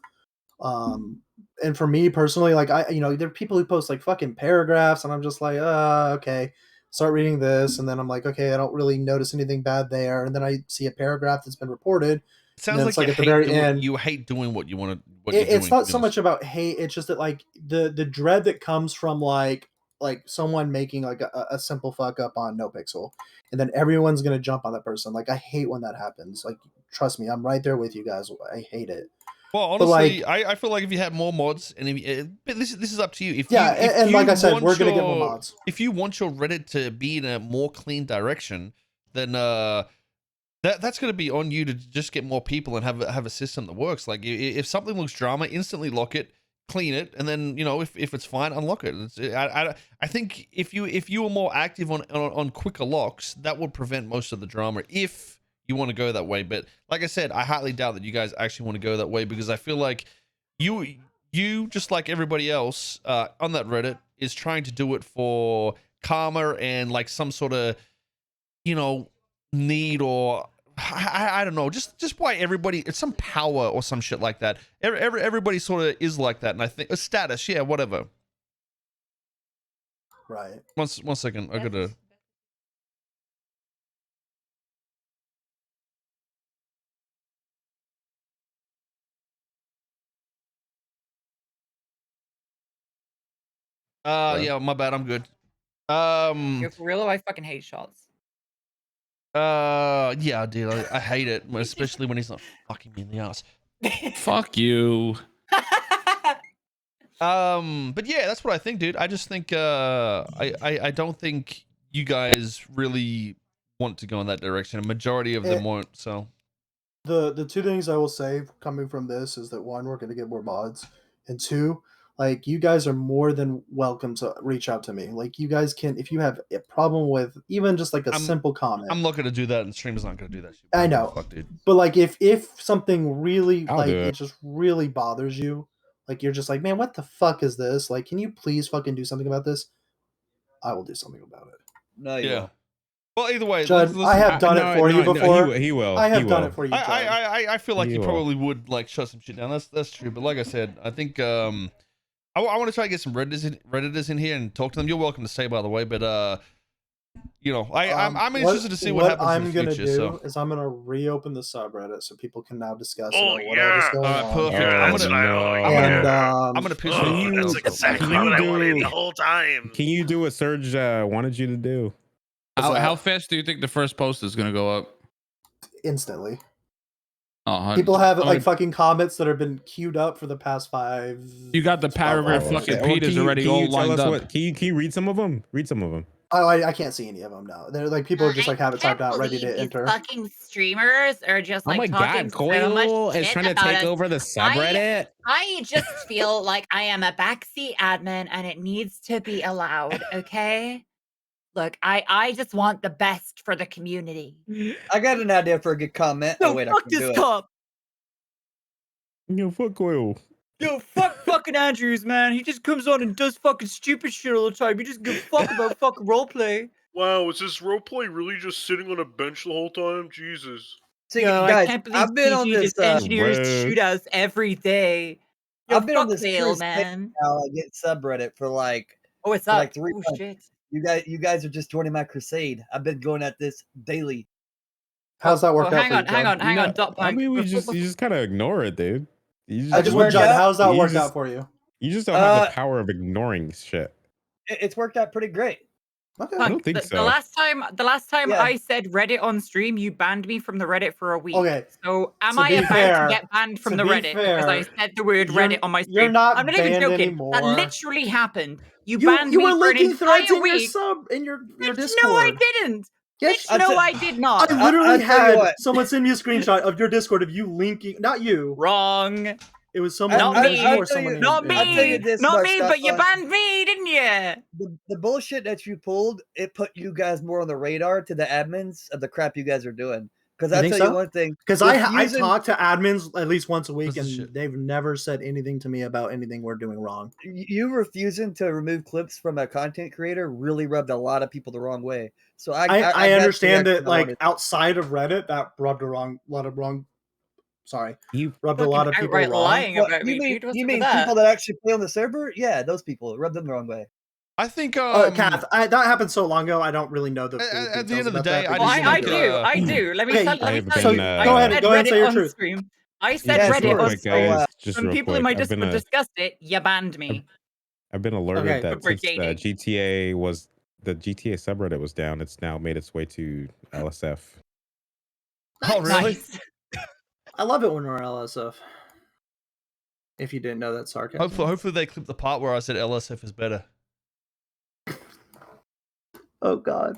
And for me personally, like there are people who post like fucking paragraphs, and I'm just like, okay, start reading this, and then I'm like, okay, I don't really notice anything bad there, and then I see a paragraph that's been reported. It sounds like, at the very end, you hate doing what you want to. It's not so much about hate. It's just that like the dread that comes from like someone making like a simple fuck up on Nopixel, and then everyone's gonna jump on that person. Like I hate when that happens. Like trust me, I'm right there with you guys. I hate it. Well, honestly, I feel like if you had more mods, and but this is up to you. If and like I said, we're gonna get more mods. If you want your Reddit to be in a more clean direction, then that's going to be on you to just get more people and have a system that works. Like if something looks drama, instantly lock it, clean it, and then if it's fine, unlock it. I think if you were more active on quicker locks, that would prevent most of the drama. If you want to go that way, but like I said, I highly doubt that you guys actually want to go that way, because I feel like you just like everybody else on that Reddit is trying to do it for karma and like some sort of need, or I don't know, just why everybody, it's some power or some shit like that. Everybody sort of is like that, and I think a status, yeah, whatever. Right. One second, I gotta. Yeah, my bad. I'm good. Yo, for real, I fucking hate shots. Yeah, dude, I hate it, especially when he's not fucking me in the ass. Fuck you. But yeah, that's what I think, dude. I just think I don't think you guys really want to go in that direction. A majority of them won't. So the two things I will say coming from this is that one, we're going to get more mods, and two, like you guys are more than welcome to reach out to me. Like you guys can, if you have a problem with even just like a simple comment. I'm not going to do that, and stream is not going to do that shit. I know, fuck, dude. But like if something really I'll like do it. it just really bothers you, like you're just like, man, what the fuck is this? Like, can you please fucking do something about this? I will do something about it. No, yeah. Well, either way, Judd, listen, I have done it for you before. He will. I have he done will. it for you. Judd. I feel like He you will. probably would like shut some shit down. That's true. But like I said, I think I want to try to get some Redditors in here and talk to them. You're welcome to stay, by the way. But I'm interested to see what happens in the future. What I'm gonna do So is I'm gonna reopen the subreddit so people can now discuss Oh, about whatever's going on. perfect. Yeah, that's what I'm gonna piss you. That's exactly what I wanted the whole time. Can you do what Serge wanted you to do? How fast do you think the first post is gonna go up? Instantly. Oh, People have like fucking comments that have been queued up for the past 5. You got the paragraph fucking Peters already all lined up. Can you read some of them? Read some of them. I can't see any of them now. They're like people just like have it typed out, ready to These enter. fucking streamers are just like oh my talking god, so much Koil is shit trying to about take us. over the subreddit. I just feel like I am a backseat admin and it needs to be allowed, okay? Look, I just want the best for the community. I got an idea for a good comment. No, Oh wait, I fuck can do this it. cop. Yo, fuck Koil. Yo, fuck fucking Andrews, man. He just comes on and does fucking stupid shit all the time. He doesn't give a fuck about fucking roleplay. Wow, is this roleplay really just sitting on a bench the whole time? Jesus. See, Yo, I guys, can't believe I've been on PG this. just engineers Word. shootouts every day. Yo, I've been on fuck this Vale, crusade man. now. I get subreddit for like Oh, it's for up. like 3 Oh, months. shit. You guys are just joining my crusade. I've been going at this daily. How's that work out? hang for you, on, hang Judd? on, hang on. Dot I Punk. mean, you Before- just kind of ignore it, dude. You I just worked Judd, out. how's that you worked just- out for you? You just don't have Uh, the power of ignoring shit. It's worked out pretty great. Okay. I don't Punk, think the so. last time Yeah. I said Reddit on stream, you banned me from the Reddit for a week. Okay. So am To I be about fair- to get banned from to the be Reddit because I fair, said the word you're- Reddit on my stream? you're not I'm not even banned joking. anymore. That literally happened. You You banned me were for an leaking threads entire in your week. sub in your Bitch, Discord. no, I didn't. Yes, Bitch, no, I did not. I literally I'll tell you had what. someone send me a screenshot of your Discord of you linking. Not you. Wrong. It was someone. Not named me. you or I'll tell someone you- Not named I'll tell you me. this Not much, me, Scott but you Fun. banned me, didn't you? The bullshit that you pulled, it put you guys more on the radar to the admins of the crap you guys are doing. Because You I'll think tell you so? one thing. Because with I using- talk to admins at least once a week, This is and shit. they've never said anything to me about anything we're doing wrong. you refusing to remove clips from a content creator really rubbed a lot of people the wrong way. So I I that's the understand reaction that, I like, wanted. outside of Reddit, that rubbed a lot of wrong. Sorry, You rubbed a Fucking lot of people outright wrong. lying What about you me, mean? dude. What's You up with mean people that? that actually play on the server? Yeah, those people. It rubbed them the wrong way. I think Kath, that happened so long ago. I don't really know the full at the details end of the about day, that. I but just you Well, think, I do. Let me Okay, tell, let me I've tell been, you. uh, I Go ahead, said go ahead and Reddit say your on truth. stream. I said Yeah, just Reddit real on quick, stream. guys. Just When real people in quick. my Discord discussed it, you banned me. I've been alerted Okay. that For since dating. the GTA subreddit was down, it's now made its way to LSF. oh really? Nice. I love it when we're LSF. If you didn't know that sarcasm. Hopefully they clip the part where I said LSF is better. Oh God.